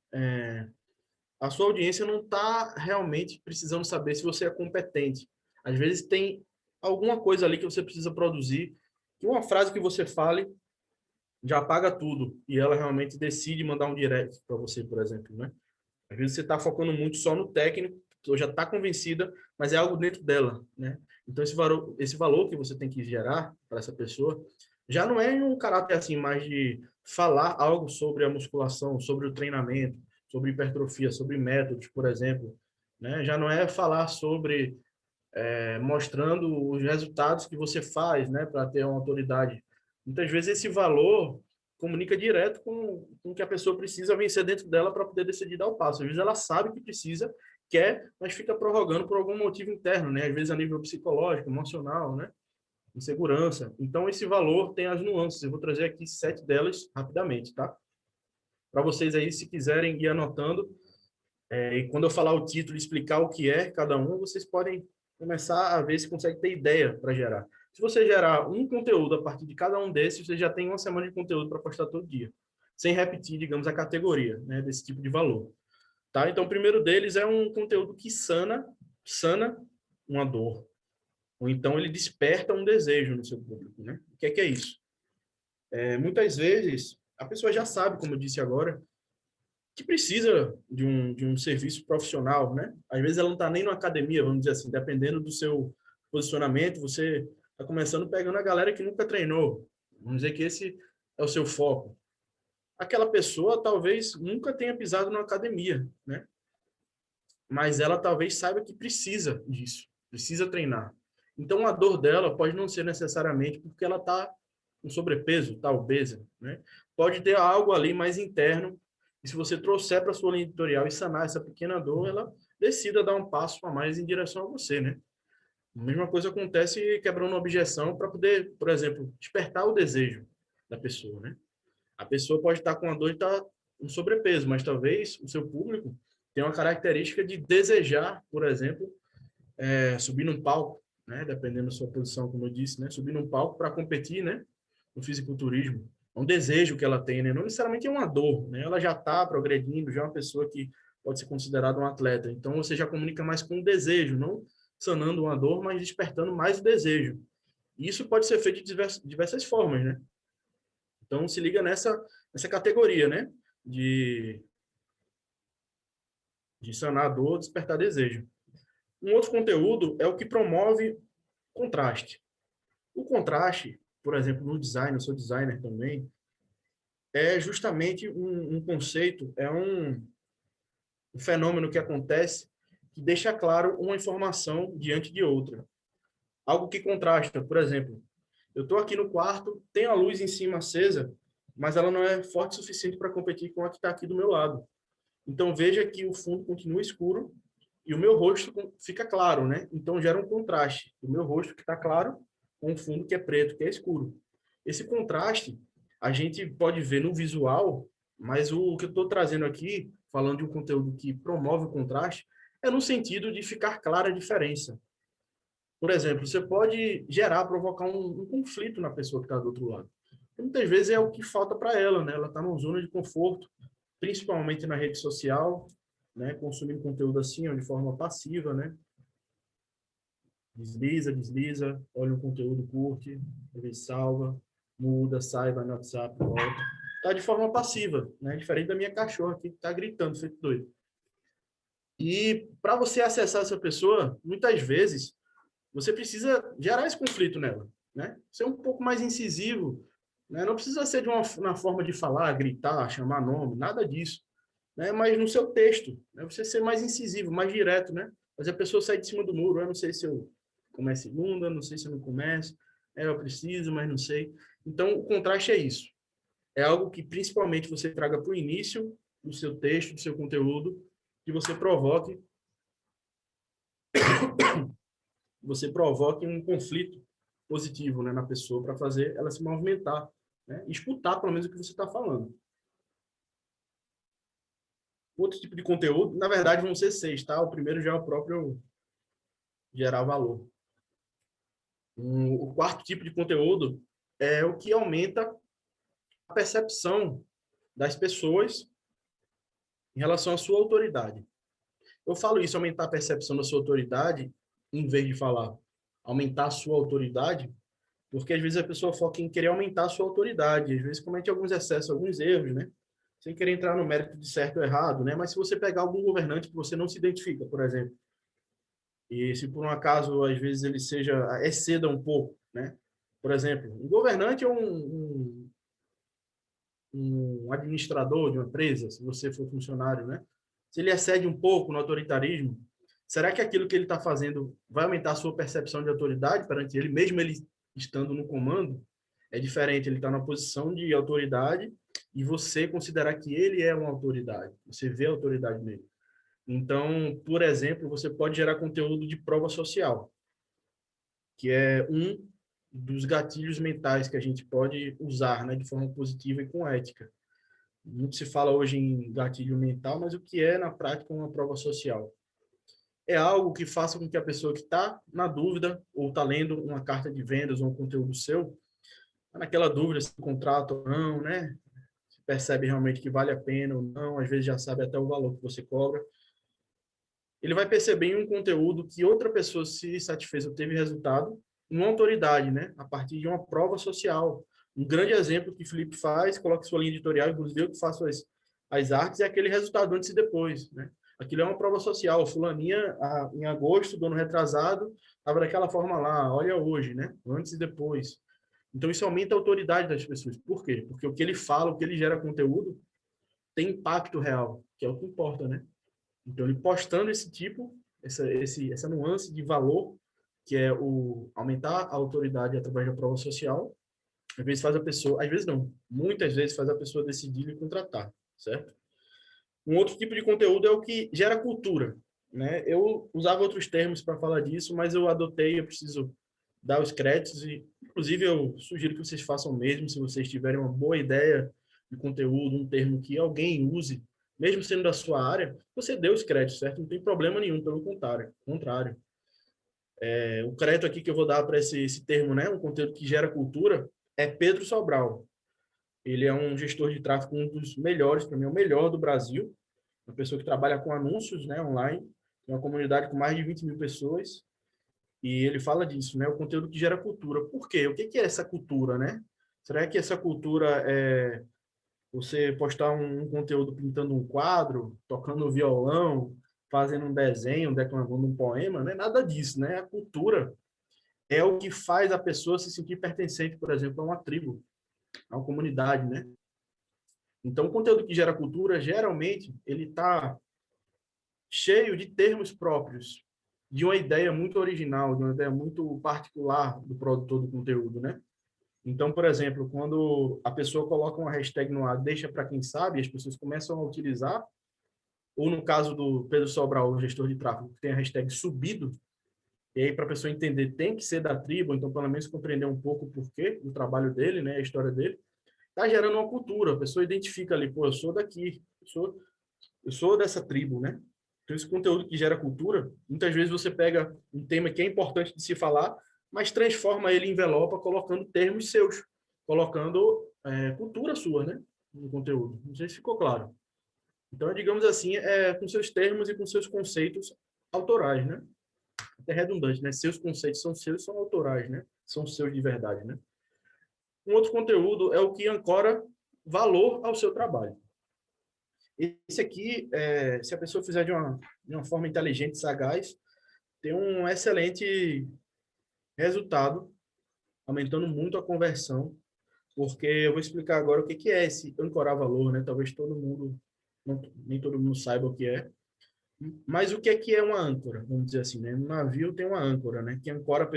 a sua audiência não está realmente precisando saber se você é competente. Às vezes tem alguma coisa ali que você precisa produzir, que uma frase que você fale já apaga tudo, e ela realmente decide mandar um direct para você, por exemplo, né? Às vezes você está focando muito só no técnico, pessoa já está convencida, mas é algo dentro dela, né? Então, esse valor que você tem que gerar para essa pessoa já não é um caráter assim mais de falar algo sobre a musculação, sobre o treinamento, sobre hipertrofia, sobre métodos, por exemplo, né? Já não é falar sobre mostrando os resultados que você faz, né, para ter uma autoridade. Muitas vezes esse valor comunica direto com o que a pessoa precisa vencer dentro dela para poder decidir dar o passo. Às vezes ela sabe que precisa, quer, mas fica prorrogando por algum motivo interno, né? Às vezes a nível psicológico, emocional, né? Insegurança. Então esse valor tem as nuances. Eu vou trazer aqui 7 delas rapidamente, tá? Para vocês aí, se quiserem ir anotando, e quando eu falar o título e explicar o que é cada um, vocês podem começar a ver se consegue ter ideia para gerar. Se você gerar um conteúdo a partir de cada um desses, você já tem uma semana de conteúdo para postar todo dia, sem repetir, digamos, a categoria, né, desse tipo de valor. Tá? Então, o primeiro deles é um conteúdo que sana uma dor. Ou então ele desperta um desejo no seu público. Né? O que é isso? Muitas vezes, a pessoa já sabe, como eu disse agora, que precisa de um serviço profissional, né? Às vezes ela não está nem na academia, vamos dizer assim, dependendo do seu posicionamento, você está começando pegando a galera que nunca treinou. Vamos dizer que esse é o seu foco. Aquela pessoa talvez nunca tenha pisado na academia, né? Mas ela talvez saiba que precisa disso, precisa treinar. Então a dor dela pode não ser necessariamente porque ela está com sobrepeso, está obesa, né? Pode ter algo ali mais interno. E se você trouxer para a sua linha editorial e sanar essa pequena dor, ela decida dar um passo a mais em direção a você, né? A mesma coisa acontece quebrando uma objeção para poder, por exemplo, despertar o desejo da pessoa, né? A pessoa pode estar com a dor e estar com sobrepeso, mas talvez o seu público tenha uma característica de desejar, por exemplo, subir num palco, né? Dependendo da sua posição, como eu disse, né? Subir num palco para competir, né? No fisiculturismo. É um desejo que ela tem, né? Não necessariamente é uma dor, né? Ela já está progredindo, já é uma pessoa que pode ser considerada um atleta. Então, você já comunica mais com o desejo, não sanando uma dor, mas despertando mais o desejo. E isso pode ser feito de diversas formas, né? Então, se liga nessa categoria, né? De sanar a dor, despertar desejo. Um outro conteúdo é o que promove contraste. O contraste, por exemplo, no design, eu sou designer também, é justamente um conceito, é um fenômeno que acontece que deixa claro uma informação diante de outra. Algo que contrasta, por exemplo, eu estou aqui no quarto, tem a luz em cima acesa, mas ela não é forte o suficiente para competir com a que está aqui do meu lado. Então, veja que o fundo continua escuro e o meu rosto fica claro, né? Então, gera um contraste. O meu rosto que está claro com o fundo que é preto, que é escuro. Esse contraste, a gente pode ver no visual, mas o que eu estou trazendo aqui, falando de um conteúdo que promove o contraste, é no sentido de ficar clara a diferença. Por exemplo, você pode provocar um conflito na pessoa que está do outro lado. Muitas vezes é o que falta para ela, né? Ela está numa zona de conforto, principalmente na rede social, né? Consumindo conteúdo assim, ou de forma passiva, né? Desliza, olha um conteúdo, curte, às vezes salva, muda, sai, vai no WhatsApp, volta. Tá de forma passiva, né? Diferente da minha cachorra aqui que tá gritando, feito doido. E para você acessar essa pessoa, muitas vezes, você precisa gerar esse conflito nela, né? Ser um pouco mais incisivo, né? Não precisa ser na forma de falar, gritar, chamar nome, nada disso, né? Mas no seu texto, né? Você ser mais incisivo, mais direto, né? Mas a pessoa sai de cima do muro, eu não sei se eu começo segunda, não sei se eu não começo, eu preciso, mas não sei. Então, o contraste é isso. É algo que principalmente você traga para o início do seu texto, do seu conteúdo, que você provoque um conflito positivo, né, na pessoa para fazer ela se movimentar, né, e escutar pelo menos o que você está falando. Outro tipo de conteúdo, na verdade, vão ser 6, tá? O primeiro já é o próprio gerar valor. O quarto tipo de conteúdo é o que aumenta a percepção das pessoas em relação à sua autoridade. Eu falo isso, aumentar a percepção da sua autoridade, em vez de falar aumentar a sua autoridade, porque às vezes a pessoa foca em querer aumentar a sua autoridade, às vezes comete alguns excessos, alguns erros, né? Sem querer entrar no mérito de certo ou errado, né? Mas se você pegar algum governante que você não se identifica, por exemplo, E se por um acaso, às vezes, ele exceda um pouco, né? Por exemplo, um governante ou um administrador de uma empresa, se você for funcionário, né? Se ele excede um pouco no autoritarismo, será que aquilo que ele está fazendo vai aumentar a sua percepção de autoridade perante ele, mesmo ele estando no comando? É diferente, ele está na posição de autoridade e você considerar que ele é uma autoridade, você vê a autoridade nele. Então, por exemplo, você pode gerar conteúdo de prova social, que é um dos gatilhos mentais que a gente pode usar, né, de forma positiva e com ética. Muito se fala hoje em gatilho mental, mas o que é, na prática, uma prova social? É algo que faça com que a pessoa que está na dúvida ou está lendo uma carta de vendas ou um conteúdo seu, tá naquela dúvida se contrata ou não, né? Se percebe realmente que vale a pena ou não, às vezes já sabe até o valor que você cobra. Ele vai perceber em um conteúdo que outra pessoa se satisfez ou teve resultado, uma autoridade, né? A partir de uma prova social. Um grande exemplo que o Felipe faz, coloca sua linha editorial, inclusive eu que faço as artes, é aquele resultado antes e depois, né? Aquilo é uma prova social. Fulaninha, em agosto do ano retrasado, estava daquela forma lá, olha hoje, né? Antes e depois. Então, isso aumenta a autoridade das pessoas. Por quê? Porque o que ele fala, o que ele gera conteúdo, tem impacto real, que é o que importa, né? Então, ele postando esse tipo, essa nuance de valor, que é o aumentar a autoridade através da prova social, às vezes faz a pessoa, às vezes não, muitas vezes faz a pessoa decidir lhe contratar, certo? Um outro tipo de conteúdo é o que gera cultura, né? Eu usava outros termos para falar disso, mas eu adotei, eu preciso dar os créditos e, inclusive, eu sugiro que vocês façam o mesmo, se vocês tiverem uma boa ideia de conteúdo, um termo que alguém use, mesmo sendo da sua área, você dê os créditos, certo? Não tem problema nenhum, pelo contrário. O crédito aqui que eu vou dar para esse termo, né, um conteúdo que gera cultura, é Pedro Sobral. Ele é um gestor de tráfego, um dos melhores, para mim, é o melhor do Brasil, uma pessoa que trabalha com anúncios, né, online, uma comunidade com mais de 20 mil pessoas, e ele fala disso, né, o conteúdo que gera cultura. Por quê? O que é essa cultura, né? Será que essa cultura é você postar um conteúdo pintando um quadro, tocando violão, fazendo um desenho, declamando um poema? Não é nada disso, né? A cultura é o que faz a pessoa se sentir pertencente, por exemplo, a uma tribo, a uma comunidade, né? Então, o conteúdo que gera cultura, geralmente, ele está cheio de termos próprios, de uma ideia muito original, de uma ideia muito particular do produtor do conteúdo, né? Então, por exemplo, quando a pessoa coloca uma hashtag no ar, deixa para quem sabe, as pessoas começam a utilizar, ou no caso do Pedro Sobral, o gestor de tráfego, que tem a hashtag subido, e aí para a pessoa entender, tem que ser da tribo, então pelo menos compreender um pouco o porquê do trabalho dele, né, a história dele, está gerando uma cultura, a pessoa identifica ali, pô, eu sou daqui, eu sou dessa tribo, né? Então, esse conteúdo que gera cultura, muitas vezes você pega um tema que é importante de se falar, mas transforma ele em envelopa, colocando termos seus, colocando cultura sua, né? No conteúdo. Não sei se ficou claro. Então, digamos assim, com seus termos e com seus conceitos autorais, né? É redundante, né? Seus conceitos são seus, são autorais, né? São seus de verdade, né? Um outro conteúdo é o que ancora valor ao seu trabalho. Esse aqui, se a pessoa fizer de uma forma inteligente, sagaz, tem um excelente resultado, aumentando muito a conversão, porque eu vou explicar agora o que é esse ancorar valor, né? Talvez todo mundo, nem todo mundo saiba o que é. Mas o que é uma âncora? Vamos dizer assim, né? No navio tem uma âncora, né? Que ancora a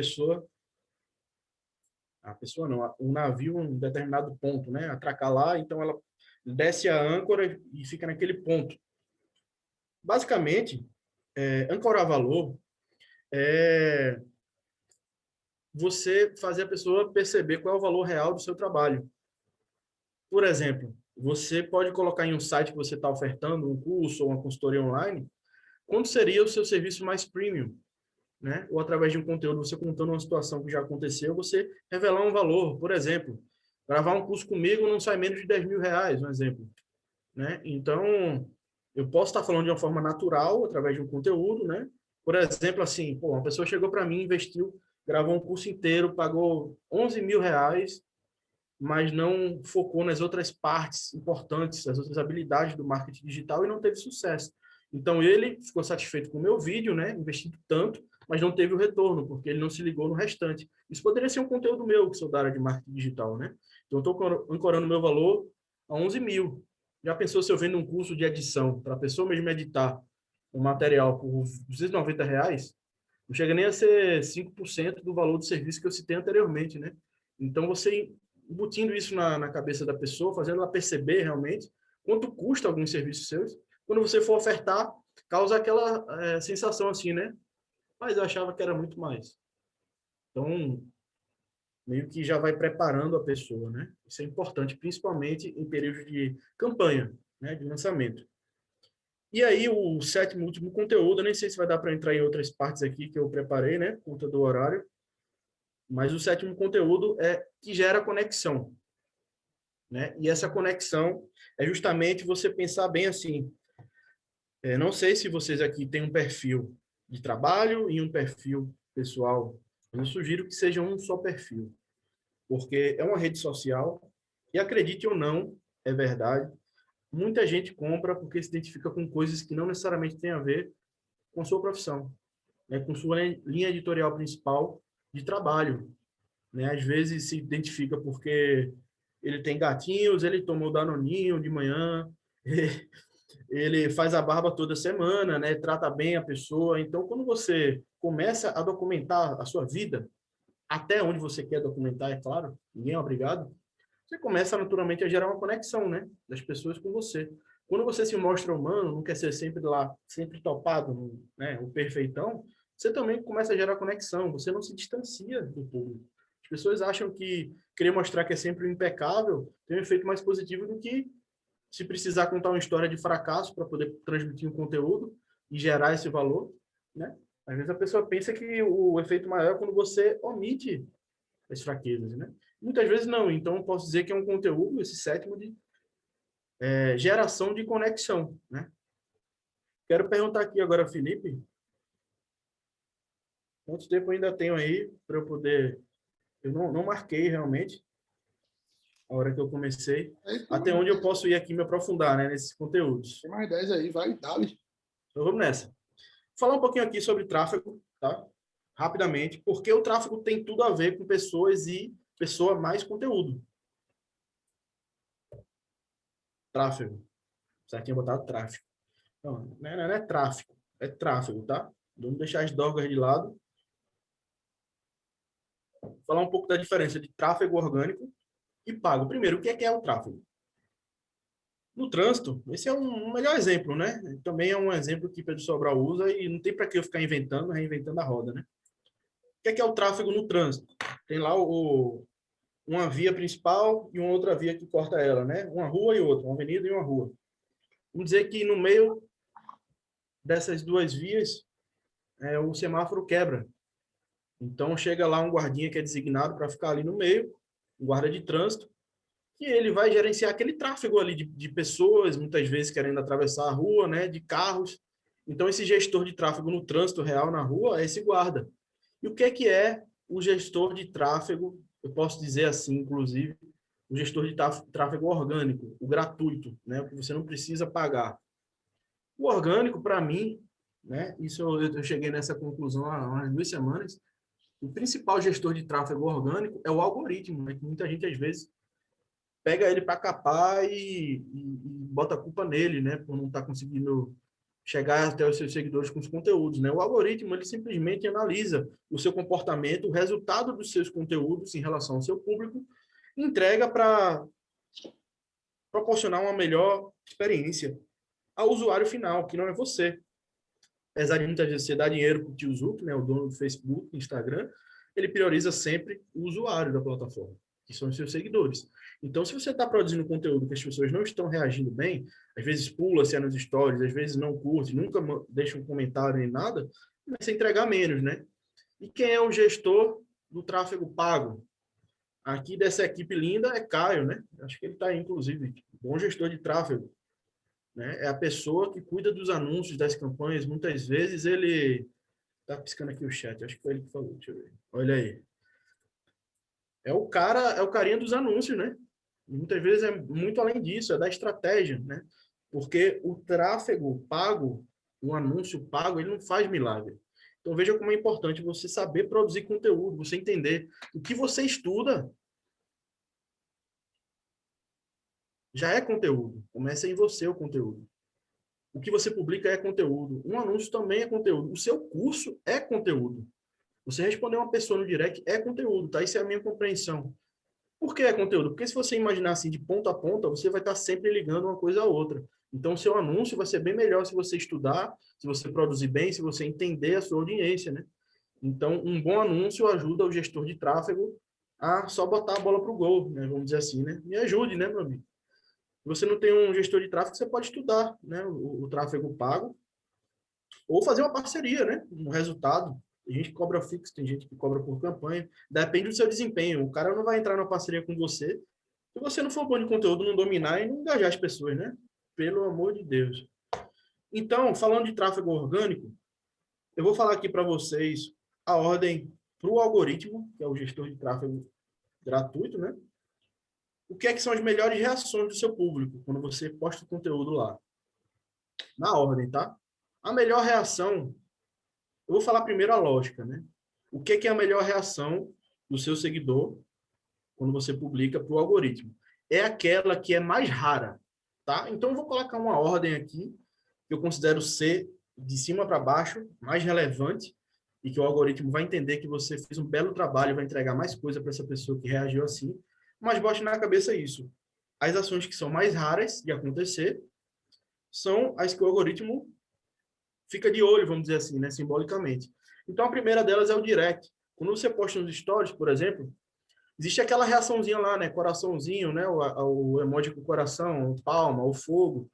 pessoa não, o navio em um determinado ponto, né? Atracar lá, então ela desce a âncora e fica naquele ponto. Basicamente, ancorar valor é você fazer a pessoa perceber qual é o valor real do seu trabalho. Por exemplo, você pode colocar em um site que você está ofertando um curso ou uma consultoria online, quanto seria o seu serviço mais premium, né? Ou através de um conteúdo, você contando uma situação que já aconteceu, você revelar um valor. Por exemplo, gravar um curso comigo não sai menos de 10 mil reais, um exemplo, né? Então, eu posso estar falando de uma forma natural, através de um conteúdo, né? Por exemplo, assim, pô, uma pessoa chegou para mim, investiu, gravou um curso inteiro, pagou 11 mil reais, mas não focou nas outras partes importantes, as outras habilidades do marketing digital e não teve sucesso. Então, ele ficou satisfeito com o meu vídeo, né? Investindo tanto, mas não teve o retorno, porque ele não se ligou no restante. Isso poderia ser um conteúdo meu, que sou da área de marketing digital, né? Então, eu estou ancorando meu valor a 11 mil. Já pensou se eu vendo um curso de edição para a pessoa mesmo editar um material por R$ 290? Não chega nem a ser 5% do valor do serviço que eu citei anteriormente, né? Então, você embutindo isso na cabeça da pessoa, fazendo ela perceber realmente quanto custa alguns serviços seus, quando você for ofertar, causa aquela sensação assim, né? Mas eu achava que era muito mais. Então, meio que já vai preparando a pessoa, né? Isso é importante, principalmente em períodos de campanha, né? De lançamento. E aí, o sétimo, último conteúdo, eu nem sei se vai dar para entrar em outras partes aqui que eu preparei, né? Por conta do horário. Mas o sétimo conteúdo é que gera conexão, né? E essa conexão é justamente você pensar bem assim. Não sei se vocês aqui têm um perfil de trabalho e um perfil pessoal. Eu sugiro que seja um só perfil, porque é uma rede social e, acredite ou não, é verdade, muita gente compra porque se identifica com coisas que não necessariamente têm a ver com sua profissão, né? Com sua linha editorial principal de trabalho, né? Às vezes se identifica porque ele tem gatinhos, ele tomou danoninho de manhã, ele faz a barba toda semana, né? Trata bem a pessoa. Então, quando você começa a documentar a sua vida, até onde você quer documentar, é claro, ninguém é obrigado, você começa naturalmente a gerar uma conexão, né? Das pessoas com você. Quando você se mostra humano, não quer ser sempre lá, sempre topado, né? O perfeitão, você também começa a gerar conexão, você não se distancia do público. As pessoas acham que querer mostrar que é sempre o impecável tem um efeito mais positivo do que se precisar contar uma história de fracasso para poder transmitir um conteúdo e gerar esse valor, né? Às vezes a pessoa pensa que o efeito maior é quando você omite as fraquezas, né? Muitas vezes não. Então, eu posso dizer que é um conteúdo, esse sétimo, de geração de conexão, né? Quero perguntar aqui agora, Felipe, quanto tempo eu ainda tenho aí para eu poder... Eu não marquei realmente a hora que eu comecei, Aí, até onde eu posso ir aqui me aprofundar, né, nesses conteúdos. tem mais 10 aí, vai, dá-lhe. Então, vamos nessa. Falar um pouquinho aqui sobre tráfego, tá? Rapidamente, porque o tráfego tem tudo a ver com pessoas e pessoa mais conteúdo. Tráfego. Você tinha botado tráfego. Não é tráfego, é tráfego, tá? Vamos deixar as drogas de lado. Falar um pouco da diferença de tráfego orgânico e pago. Primeiro, o que é o tráfego? No trânsito, esse é um melhor exemplo, né? Também é um exemplo que Pedro Sobral usa e não tem para que eu ficar inventando, reinventando a roda, né? O que é o tráfego no trânsito? Tem lá uma via principal e uma outra via que corta ela, né? Uma rua e outra, uma avenida e uma rua. Vamos dizer que no meio dessas duas vias, o semáforo quebra. Então, chega lá um guardinha que é designado para ficar ali no meio, um guarda de trânsito, e ele vai gerenciar aquele tráfego ali de pessoas, muitas vezes querendo atravessar a rua, né, de carros. Então, esse gestor de tráfego no trânsito real na rua é esse guarda. E o que é o gestor de tráfego? Eu posso dizer assim, inclusive, o gestor de tráfego orgânico, o gratuito, né, que você não precisa pagar. O orgânico, para mim, né, isso eu cheguei nessa conclusão há umas 2 semanas. O principal gestor de tráfego orgânico é o algoritmo, né, que muita gente às vezes pega ele para capar e bota a culpa nele, né, por não estar conseguindo chegar até os seus seguidores com os conteúdos, né? O algoritmo, ele simplesmente analisa o seu comportamento, o resultado dos seus conteúdos em relação ao seu público, e entrega para proporcionar uma melhor experiência ao usuário final, que não é você. Apesar de muitas vezes você dar dinheiro para o tio Zuck, né, o dono do Facebook, Instagram, ele prioriza sempre o usuário da plataforma, que são os seus seguidores. Então, se você está produzindo conteúdo que as pessoas não estão reagindo bem, às vezes pula-se nos stories, às vezes não curte, nunca deixa um comentário nem nada, vai se entregar menos, né? E quem é o gestor do tráfego pago? Aqui dessa equipe linda é Caio, né? Acho que ele está aí, inclusive, bom gestor de tráfego, né? É a pessoa que cuida dos anúncios, das campanhas. Muitas vezes ele... Tá piscando aqui o chat, acho que foi ele que falou, deixa eu ver. Olha aí. É o cara, é o carinha dos anúncios, né? Muitas vezes é muito além disso, é da estratégia, né? Porque o tráfego pago, o anúncio pago, ele não faz milagre. Então, veja como é importante você saber produzir conteúdo, você entender o que você estuda já é conteúdo. Começa em você o conteúdo. O que você publica é conteúdo. Um anúncio também é conteúdo. O seu curso é conteúdo. Você responder uma pessoa no direct é conteúdo, tá? Isso é a minha compreensão. Por que é conteúdo? Porque se você imaginar assim de ponta a ponta, você vai estar sempre ligando uma coisa à outra. Então, o seu anúncio vai ser bem melhor se você estudar, se você produzir bem, se você entender a sua audiência, né? Então, um bom anúncio ajuda o gestor de tráfego a só botar a bola para o gol, né? Vamos dizer assim, né? Me ajude, né, meu amigo? Se você não tem um gestor de tráfego, você pode estudar, né? O tráfego pago ou fazer uma parceria, né? Um resultado. Tem gente que cobra fixo, tem gente que cobra por campanha. Depende do seu desempenho. O cara não vai entrar numa parceria com você se você não for bom de conteúdo, não dominar e não engajar as pessoas, né? Pelo amor de Deus. Então, falando de tráfego orgânico, eu vou falar aqui para vocês a ordem para o algoritmo, que é o gestor de tráfego gratuito, né? O que é que são as melhores reações do seu público quando você posta o conteúdo lá? Na ordem, tá? A melhor reação, eu vou falar primeiro a lógica, né? O que é a melhor reação do seu seguidor quando você publica para o algoritmo? É aquela que é mais rara, tá? Então, eu vou colocar uma ordem aqui que eu considero ser de cima para baixo, mais relevante, e que o algoritmo vai entender que você fez um belo trabalho, vai entregar mais coisa para essa pessoa que reagiu assim. Mas bote na cabeça isso. As ações que são mais raras de acontecer são as que o algoritmo fica de olho, vamos dizer assim, né, simbolicamente. Então, a primeira delas é o direct. Quando você posta nos stories, por exemplo, existe aquela reaçãozinha lá, né, coraçãozinho, né, o emoji com o coração, o palma, o fogo.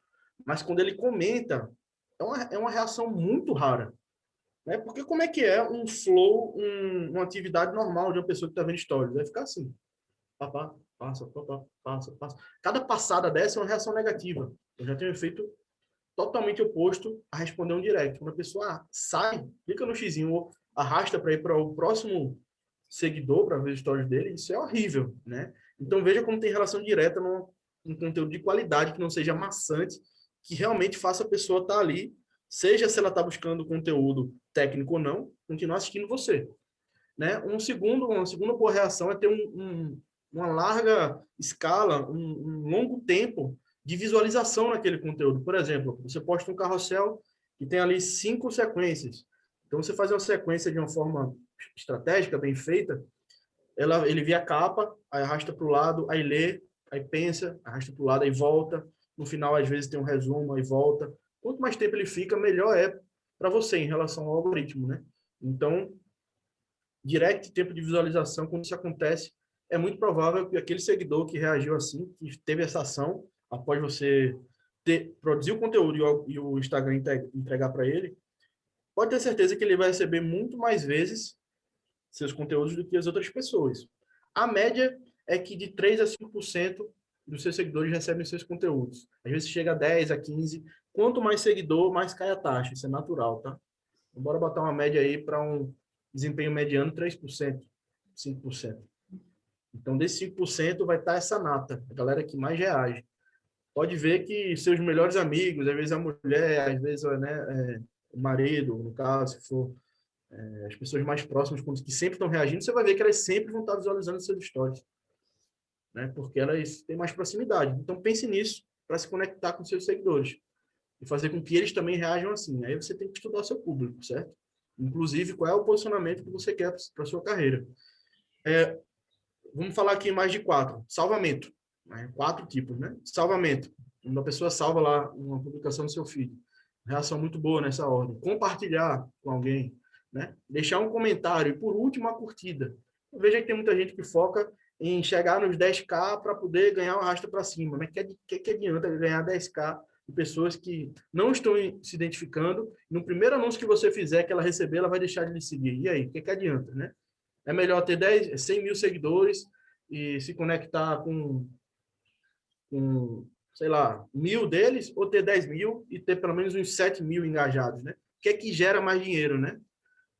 Mas quando ele comenta, é uma reação muito rara. Né? Porque como é que é um flow, uma atividade normal de uma pessoa que está vendo stories? Vai ficar assim. Papá, passa, papá, passa, passa. Cada passada dessa é uma reação negativa. Eu já tenho um efeito totalmente oposto a responder um direct. Quando a pessoa sai, clica no xizinho ou arrasta para ir para o próximo seguidor para ver os stories dele, isso é horrível, né? Então veja como tem relação direta num conteúdo de qualidade que não seja maçante, que realmente faça a pessoa estar ali, seja se ela está buscando conteúdo técnico ou não, continuar assistindo você, né? Uma segunda boa reação é ter uma larga escala, um longo tempo de visualização naquele conteúdo. Por exemplo, você posta um carrossel que tem ali 5 sequências. Então, você faz uma sequência de uma forma estratégica, bem feita, ele vê a capa, aí arrasta para o lado, aí lê, aí pensa, arrasta para o lado, aí volta. No final, às vezes, tem um resumo, aí volta. Quanto mais tempo ele fica, melhor é para você em relação ao algoritmo, né? Então, direct tempo de visualização, quando isso acontece, é muito provável que aquele seguidor que reagiu assim, que teve essa ação, após você produzir o conteúdo e o Instagram entregar para ele, pode ter certeza que ele vai receber muito mais vezes seus conteúdos do que as outras pessoas. A média é que de 3 a 5% dos seus seguidores recebem seus conteúdos. Às vezes chega a 10, a 15. Quanto mais seguidor, mais cai a taxa. Isso é natural, tá? Então, bora botar uma média aí para um desempenho mediano 3%, 5%. Então, desses 5% vai estar essa nata, a galera que mais reage. Pode ver que seus melhores amigos, às vezes a mulher, às vezes né, o marido, no caso, se for as pessoas mais próximas, que sempre estão reagindo, você vai ver que elas sempre vão estar visualizando seus stories, né? Porque elas têm mais proximidade. Então, pense nisso para se conectar com seus seguidores e fazer com que eles também reajam assim. Aí você tem que estudar seu público, certo? Inclusive, qual é o posicionamento que você quer para a sua carreira. Vamos falar aqui mais de 4. Salvamento. Né? 4 tipos, né? Salvamento. Quando a pessoa salva lá uma publicação no seu feed. Reação muito boa nessa ordem. Compartilhar com alguém. Né? Deixar um comentário. E, por último, a curtida. Veja que tem muita gente que foca em chegar nos 10K para poder ganhar o arrasta para cima. Mas que adianta ganhar 10K de pessoas que não estão se identificando? No primeiro anúncio que você fizer, que ela receber, ela vai deixar de lhe seguir. E aí? O que adianta, né? É melhor ter 100 mil seguidores e se conectar com, sei lá, 1.000 deles, ou ter 10 mil e ter pelo menos uns 7 mil engajados, né? O que é que gera mais dinheiro, né?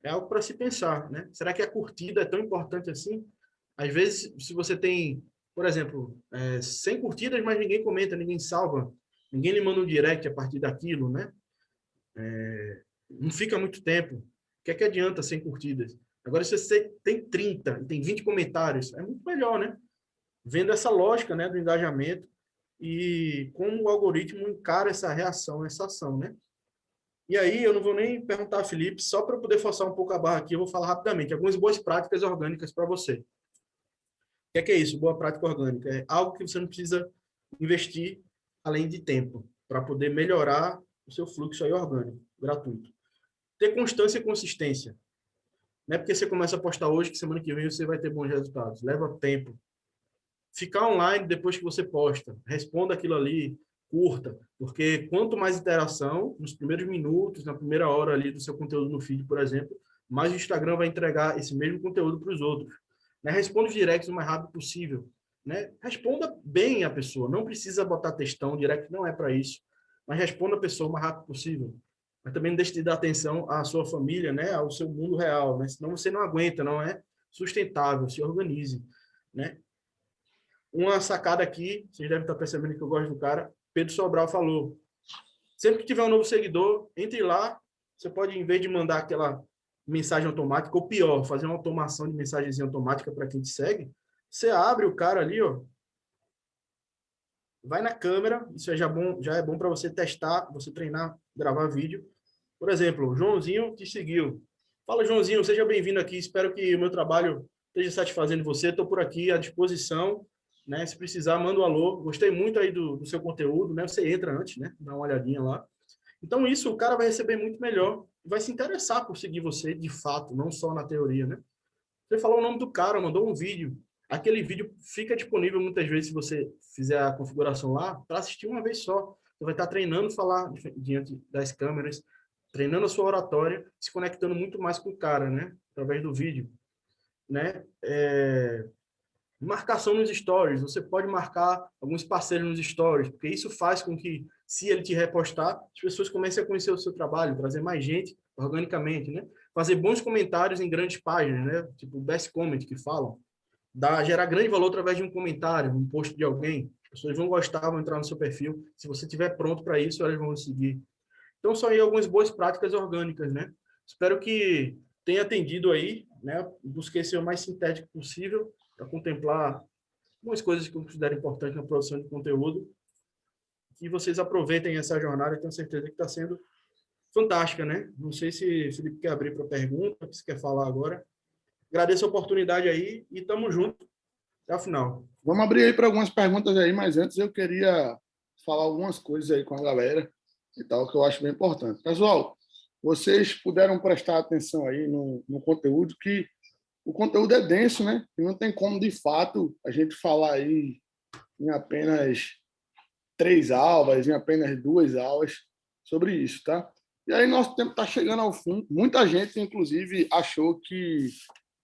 É algo para se pensar, né? Será que a curtida é tão importante assim? Às vezes, se você tem, por exemplo, 100 curtidas, mas ninguém comenta, ninguém salva, ninguém lhe manda um direct a partir daquilo, né? Não fica muito tempo. que é que adianta 100 curtidas? Agora, se você tem 30 e tem 20 comentários, é muito melhor, né? Vendo essa lógica, né, do engajamento e como o algoritmo encara essa reação, essa ação, né? E aí, eu não vou nem perguntar a Felipe, só para poder forçar um pouco a barra aqui, eu vou falar rapidamente algumas boas práticas orgânicas para você. O que é isso, boa prática orgânica? É algo que você não precisa investir além de tempo para poder melhorar o seu fluxo aí orgânico, gratuito. Ter constância e consistência. Não é porque você começa a postar hoje que semana que vem você vai ter bons resultados. Leva tempo. Ficar online depois que você posta. Responda aquilo ali, curta. Porque quanto mais interação, nos primeiros minutos, na primeira hora ali do seu conteúdo no feed, por exemplo, mais o Instagram vai entregar esse mesmo conteúdo para os outros. Né? Responda os directs o mais rápido possível. Né? Responda bem a pessoa. Não precisa botar textão, direct não é para isso. Mas responda a pessoa o mais rápido possível. Mas também não deixe de dar atenção à sua família, né? Ao seu mundo real. Né? Senão você não aguenta, não é sustentável. Se organize. Né? Uma sacada aqui, vocês devem estar percebendo que eu gosto do cara, Pedro Sobral falou. Sempre que tiver um novo seguidor, entre lá, você pode, em vez de mandar aquela mensagem automática, ou pior, fazer uma automação de mensagenzinha automática para quem te segue, você abre o cara ali, ó, vai na câmera, isso já é bom para você testar, você treinar, gravar vídeo. Por exemplo, o Joãozinho te seguiu. Fala, Joãozinho, seja bem-vindo aqui, espero que o meu trabalho esteja satisfazendo você, estou por aqui à disposição, né? Se precisar, manda um alô. Gostei muito aí do seu conteúdo, né? Você entra antes, né? Dá uma olhadinha lá. Então, isso o cara vai receber muito melhor, vai se interessar por seguir você de fato, não só na teoria, né? Você falou o nome do cara, mandou um vídeo. Aquele vídeo fica disponível muitas vezes se você fizer a configuração lá para assistir uma vez só. Você vai estar treinando falar diante das câmeras, treinando a sua oratória, se conectando muito mais com o cara, né? Através do vídeo, né? Marcação nos stories. Você pode marcar alguns parceiros nos stories, porque isso faz com que, se ele te repostar, as pessoas comecem a conhecer o seu trabalho, trazer mais gente organicamente, né? Fazer bons comentários em grandes páginas, né? Tipo o best comment que falam. Gerar grande valor através de um comentário, um post de alguém. As pessoas vão gostar, vão entrar no seu perfil. Se você estiver pronto para isso, elas vão seguir. Então, são aí algumas boas práticas orgânicas, né? Espero que tenha atendido aí, né? Busquei ser o mais sintético possível para contemplar algumas coisas que eu considero importantes na produção de conteúdo. Que vocês aproveitem essa jornada, tenho certeza que está sendo fantástica, né? Não sei se o Felipe quer abrir para pergunta, se quer falar agora. Agradeço a oportunidade aí e estamos juntos até o final. Vamos abrir aí para algumas perguntas aí, mas antes eu queria falar algumas coisas aí com a galera e tal, que eu acho bem importante. Pessoal, vocês puderam prestar atenção aí no conteúdo, que o conteúdo é denso, né? E não tem como, de fato, a gente falar aí em apenas 3 aulas, em apenas 2 aulas sobre isso, tá? E aí nosso tempo está chegando ao fim. Muita gente, inclusive, achou que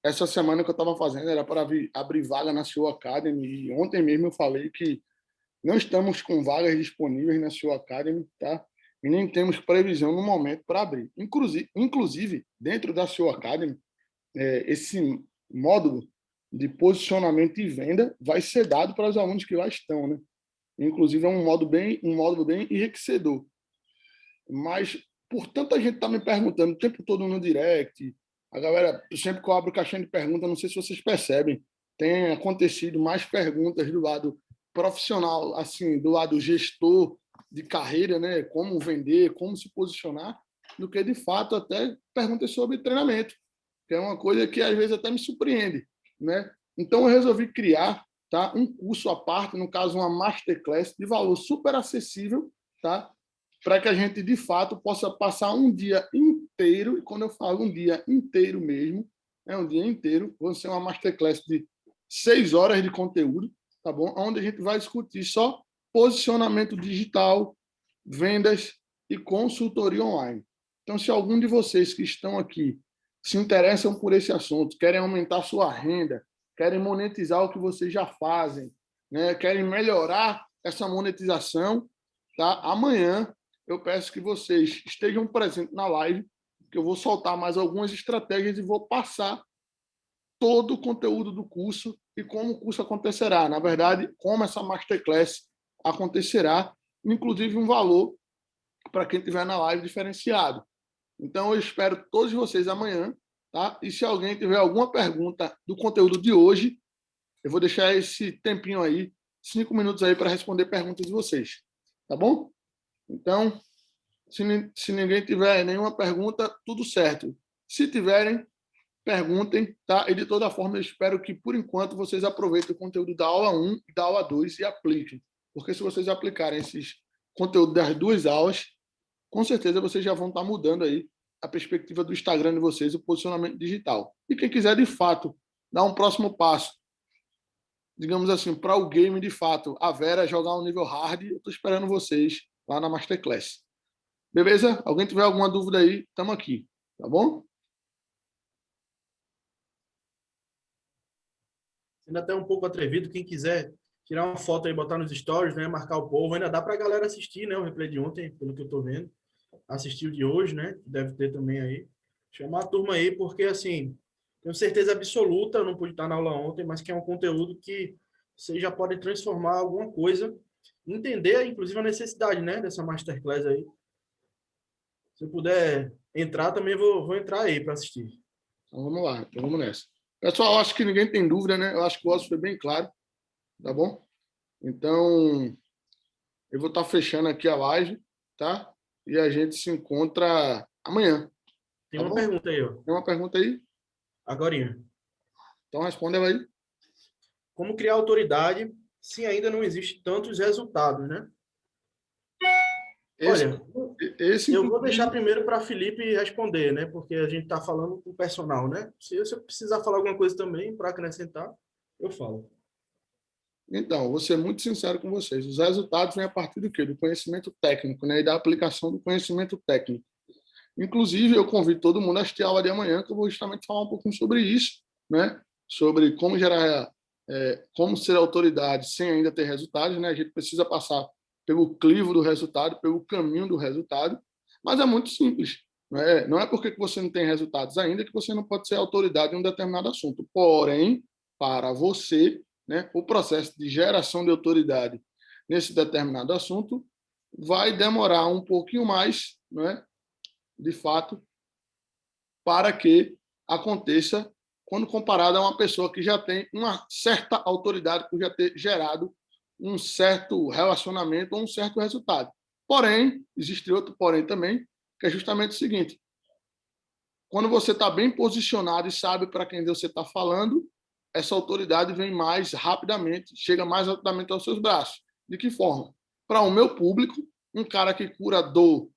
essa semana que eu estava fazendo era para abrir vaga na Show Academy. E ontem mesmo eu falei que não estamos com vagas disponíveis na Show Academy, tá? E nem temos previsão no momento para abrir. Inclusive, dentro da Show Academy, esse módulo de posicionamento e venda vai ser dado para os alunos que lá estão, né? Inclusive, é um módulo bem enriquecedor. Mas, por tanta gente tá me perguntando o tempo todo no direct, a galera, sempre que eu abro caixinha de perguntas, não sei se vocês percebem, tem acontecido mais perguntas do lado profissional, assim, do lado gestor de carreira, né? Como vender, como se posicionar, do que, de fato, até perguntas sobre treinamento, que é uma coisa que, às vezes, até me surpreende, né? Então, eu resolvi criar, tá, um curso à parte, no caso, uma masterclass de valor super acessível, tá? Para que a gente, de fato, possa passar um dia inteiro, e quando eu falo um dia inteiro mesmo, é um dia inteiro, vai ser uma masterclass de 6 horas de conteúdo, tá bom? Onde a gente vai discutir só posicionamento digital, vendas e consultoria online. Então, se algum de vocês que estão aqui se interessam por esse assunto, querem aumentar sua renda, querem monetizar o que vocês já fazem, né? Querem melhorar essa monetização, tá? Amanhã eu peço que vocês estejam presentes na live, que eu vou soltar mais algumas estratégias e vou passar todo o conteúdo do curso e como o curso acontecerá. Na verdade, como essa masterclass acontecerá, inclusive um valor para quem estiver na live diferenciado. Então, eu espero todos vocês amanhã, tá? E se alguém tiver alguma pergunta do conteúdo de hoje, eu vou deixar esse tempinho aí, 5 minutos aí para responder perguntas de vocês, tá bom? Então, se ninguém tiver nenhuma pergunta, tudo certo. Se tiverem, perguntem, tá? E de toda forma, eu espero que, por enquanto, vocês aproveitem o conteúdo da aula 1 e da aula 2 e apliquem. Porque se vocês aplicarem esses conteúdos das duas aulas, com certeza vocês já vão estar mudando aí a perspectiva do Instagram de vocês, o posicionamento digital. E quem quiser, de fato, dar um próximo passo, digamos assim, para o game, de fato, a Vera jogar um nível hard, eu estou esperando vocês lá na Masterclass. Beleza? Alguém tiver alguma dúvida aí, estamos aqui, tá bom? Sendo até um pouco atrevido, quem quiser tirar uma foto aí, botar nos stories, né, marcar o povo, ainda dá para a galera assistir, né, o replay de ontem, pelo que eu estou vendo. Assistir o de hoje, né, deve ter também aí. Chamar a turma aí, porque, assim, tenho certeza absoluta, eu não pude estar na aula ontem, mas que é um conteúdo que vocês já podem transformar alguma coisa, entender, inclusive, a necessidade, né, dessa masterclass aí. Se eu puder entrar, também vou entrar aí para assistir. Então vamos lá, então vamos nessa. Pessoal, acho que ninguém tem dúvida, né? Eu acho que o Oscar foi bem claro, tá bom? Então, eu vou estar fechando aqui a live, tá? E a gente se encontra amanhã, Tem tá uma bom? pergunta aí, ó. Tem uma pergunta aí? Agorinha. Então responde ela aí. Como criar autoridade se ainda não existe tantos resultados, né? Esse, Olha, esse eu vou deixar inclusive, primeiro para Felipe responder, né? Porque a gente está falando com o personal, né? Se eu precisar falar alguma coisa também para acrescentar, eu falo. então, vou ser muito sincero com vocês. Os resultados vêm a partir do quê? Do conhecimento técnico, né? E da aplicação do conhecimento técnico. Inclusive, eu convido todo mundo a assistir a aula de amanhã, que eu vou justamente falar um pouquinho sobre isso, né? Sobre como gerar, como ser autoridade sem ainda ter resultados, né? A gente precisa passar pelo crivo do resultado, pelo caminho do resultado, mas é muito simples. Né? Não é porque você não tem resultados ainda que você não pode ser autoridade em um determinado assunto. Porém, para você, né, o processo de geração de autoridade nesse determinado assunto vai demorar um pouquinho mais, né? De fato, para que aconteça quando comparado a uma pessoa que já tem uma certa autoridade por já ter gerado um certo relacionamento ou um certo resultado. Porém, existe outro porém também, que é justamente o seguinte: quando você está bem posicionado e sabe para quem você está falando, essa autoridade vem mais rapidamente, chega mais rapidamente aos seus braços. De que forma? Para o meu público, um cara que cura dor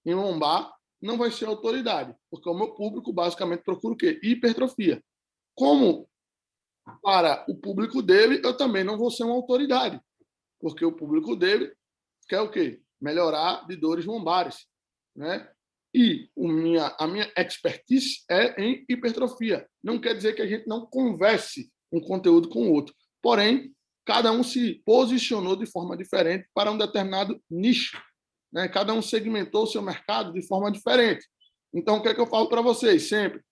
em lombar não vai ser autoridade, porque o meu público basicamente procura o quê? Hipertrofia. Como para o público dele, eu também não vou ser uma autoridade, porque o público dele quer o quê? Melhorar de dores lombares, né? E a minha expertise é em hipertrofia. Não quer dizer que a gente não converse um conteúdo com o outro. Porém, cada um se posicionou de forma diferente para um determinado nicho, né? Cada um segmentou o seu mercado de forma diferente. Então, o que é que eu falo para vocês sempre?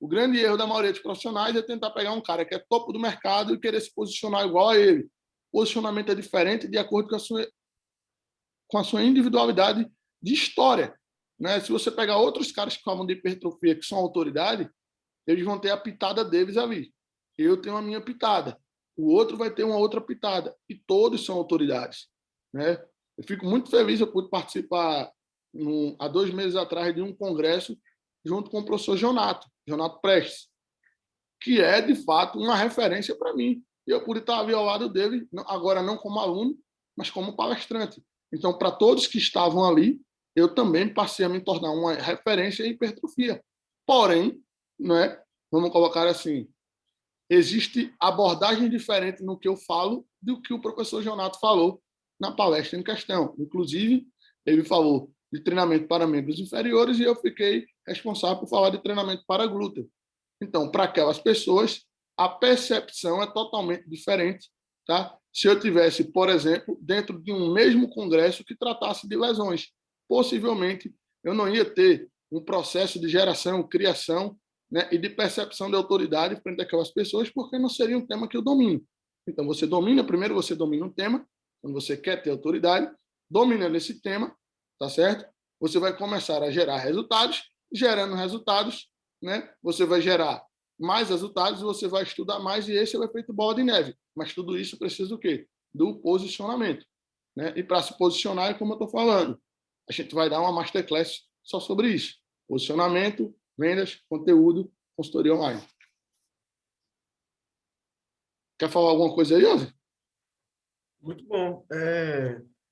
O grande erro da maioria dos profissionais é tentar pegar um cara que é topo do mercado e querer se posicionar igual a ele. O posicionamento é diferente de acordo com a sua individualidade de história. Né? Se você pegar outros caras que falam de hipertrofia, que são autoridade, eles vão ter a pitada deles ali. Eu tenho a minha pitada. O outro vai ter uma outra pitada. E todos são autoridades. Né? Eu fico muito feliz, eu pude participar há 2 meses atrás de um congresso junto com o professor Jonato Prestes, que é, de fato, uma referência para mim. E eu pude estar ali ao lado dele, agora não como aluno, mas como palestrante. Então, para todos que estavam ali, eu também passei a me tornar uma referência em hipertrofia. Porém, né, vamos colocar assim, existe abordagem diferente no que eu falo do que o professor Jonato falou na palestra em questão. Inclusive, ele falou de treinamento para membros inferiores e eu fiquei responsável por falar de treinamento para glúteo. Então, para aquelas pessoas, a percepção é totalmente diferente, tá? Se eu tivesse, por exemplo, dentro de um mesmo congresso que tratasse de lesões, possivelmente eu não ia ter um processo de geração, criação, né, e de percepção de autoridade frente àquelas pessoas, porque não seria um tema que eu domino. Então, primeiro você domina um tema, quando você quer ter autoridade, dominando esse tema, tá certo? Você vai começar a gerar resultados Gerando resultados, né? Você vai gerar mais resultados e você vai estudar mais, e esse é o efeito bola de neve. Mas tudo isso precisa do quê? Do posicionamento, né? E para se posicionar, é como eu estou falando, a gente vai dar uma masterclass só sobre isso. Posicionamento, vendas, conteúdo, consultoria online. Quer falar alguma coisa aí, Ozzy? Muito bom.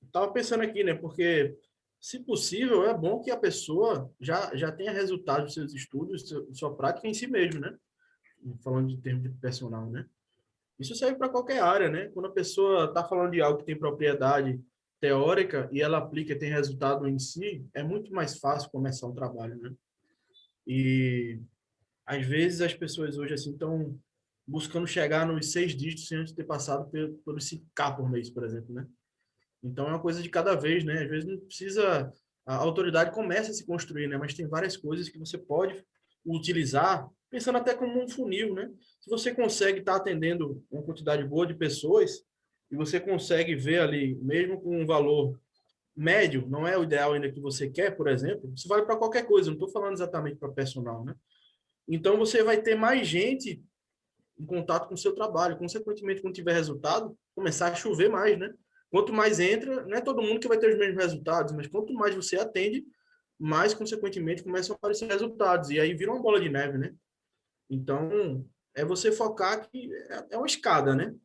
Estava pensando aqui, né? Porque, se possível, é bom que a pessoa já tenha resultado dos seus estudos, sua prática em si mesmo, né? Falando de termos de personal, né? Isso serve para qualquer área, né? Quando a pessoa está falando de algo que tem propriedade teórica e ela aplica e tem resultado em si, é muito mais fácil começar um trabalho, né? E às vezes as pessoas hoje assim estão buscando chegar nos 6 dígitos sem antes ter passado pelos 5K por mês, por exemplo, né? Então é uma coisa de cada vez, né? Às vezes não precisa, a autoridade começa a se construir, né? Mas tem várias coisas que você pode utilizar, pensando até como um funil, né? Se você consegue estar atendendo uma quantidade boa de pessoas e você consegue ver ali, mesmo com um valor médio, não é o ideal ainda que você quer, por exemplo, isso vale para qualquer coisa, não estou falando exatamente para personal, né? Então você vai ter mais gente em contato com o seu trabalho. Consequentemente, quando tiver resultado, começar a chover mais, né? Quanto mais entra, não é todo mundo que vai ter os mesmos resultados, mas quanto mais você atende, mais, consequentemente, começam a aparecer resultados. E aí vira uma bola de neve, né? Então, é você focar que é uma escada, né?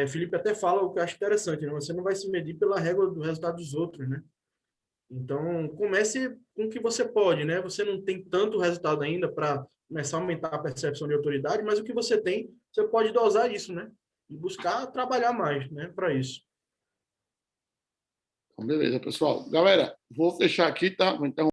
Felipe até fala o que eu acho interessante, né? Você não vai se medir pela régua do resultado dos outros, né? Então, comece com o que você pode, né? Você não tem tanto resultado ainda para começar a aumentar a percepção de autoridade, mas o que você tem, você pode dosar isso, né? E buscar trabalhar mais, né? Para isso. Então, beleza, pessoal. Galera, vou fechar aqui, tá? Vou interromper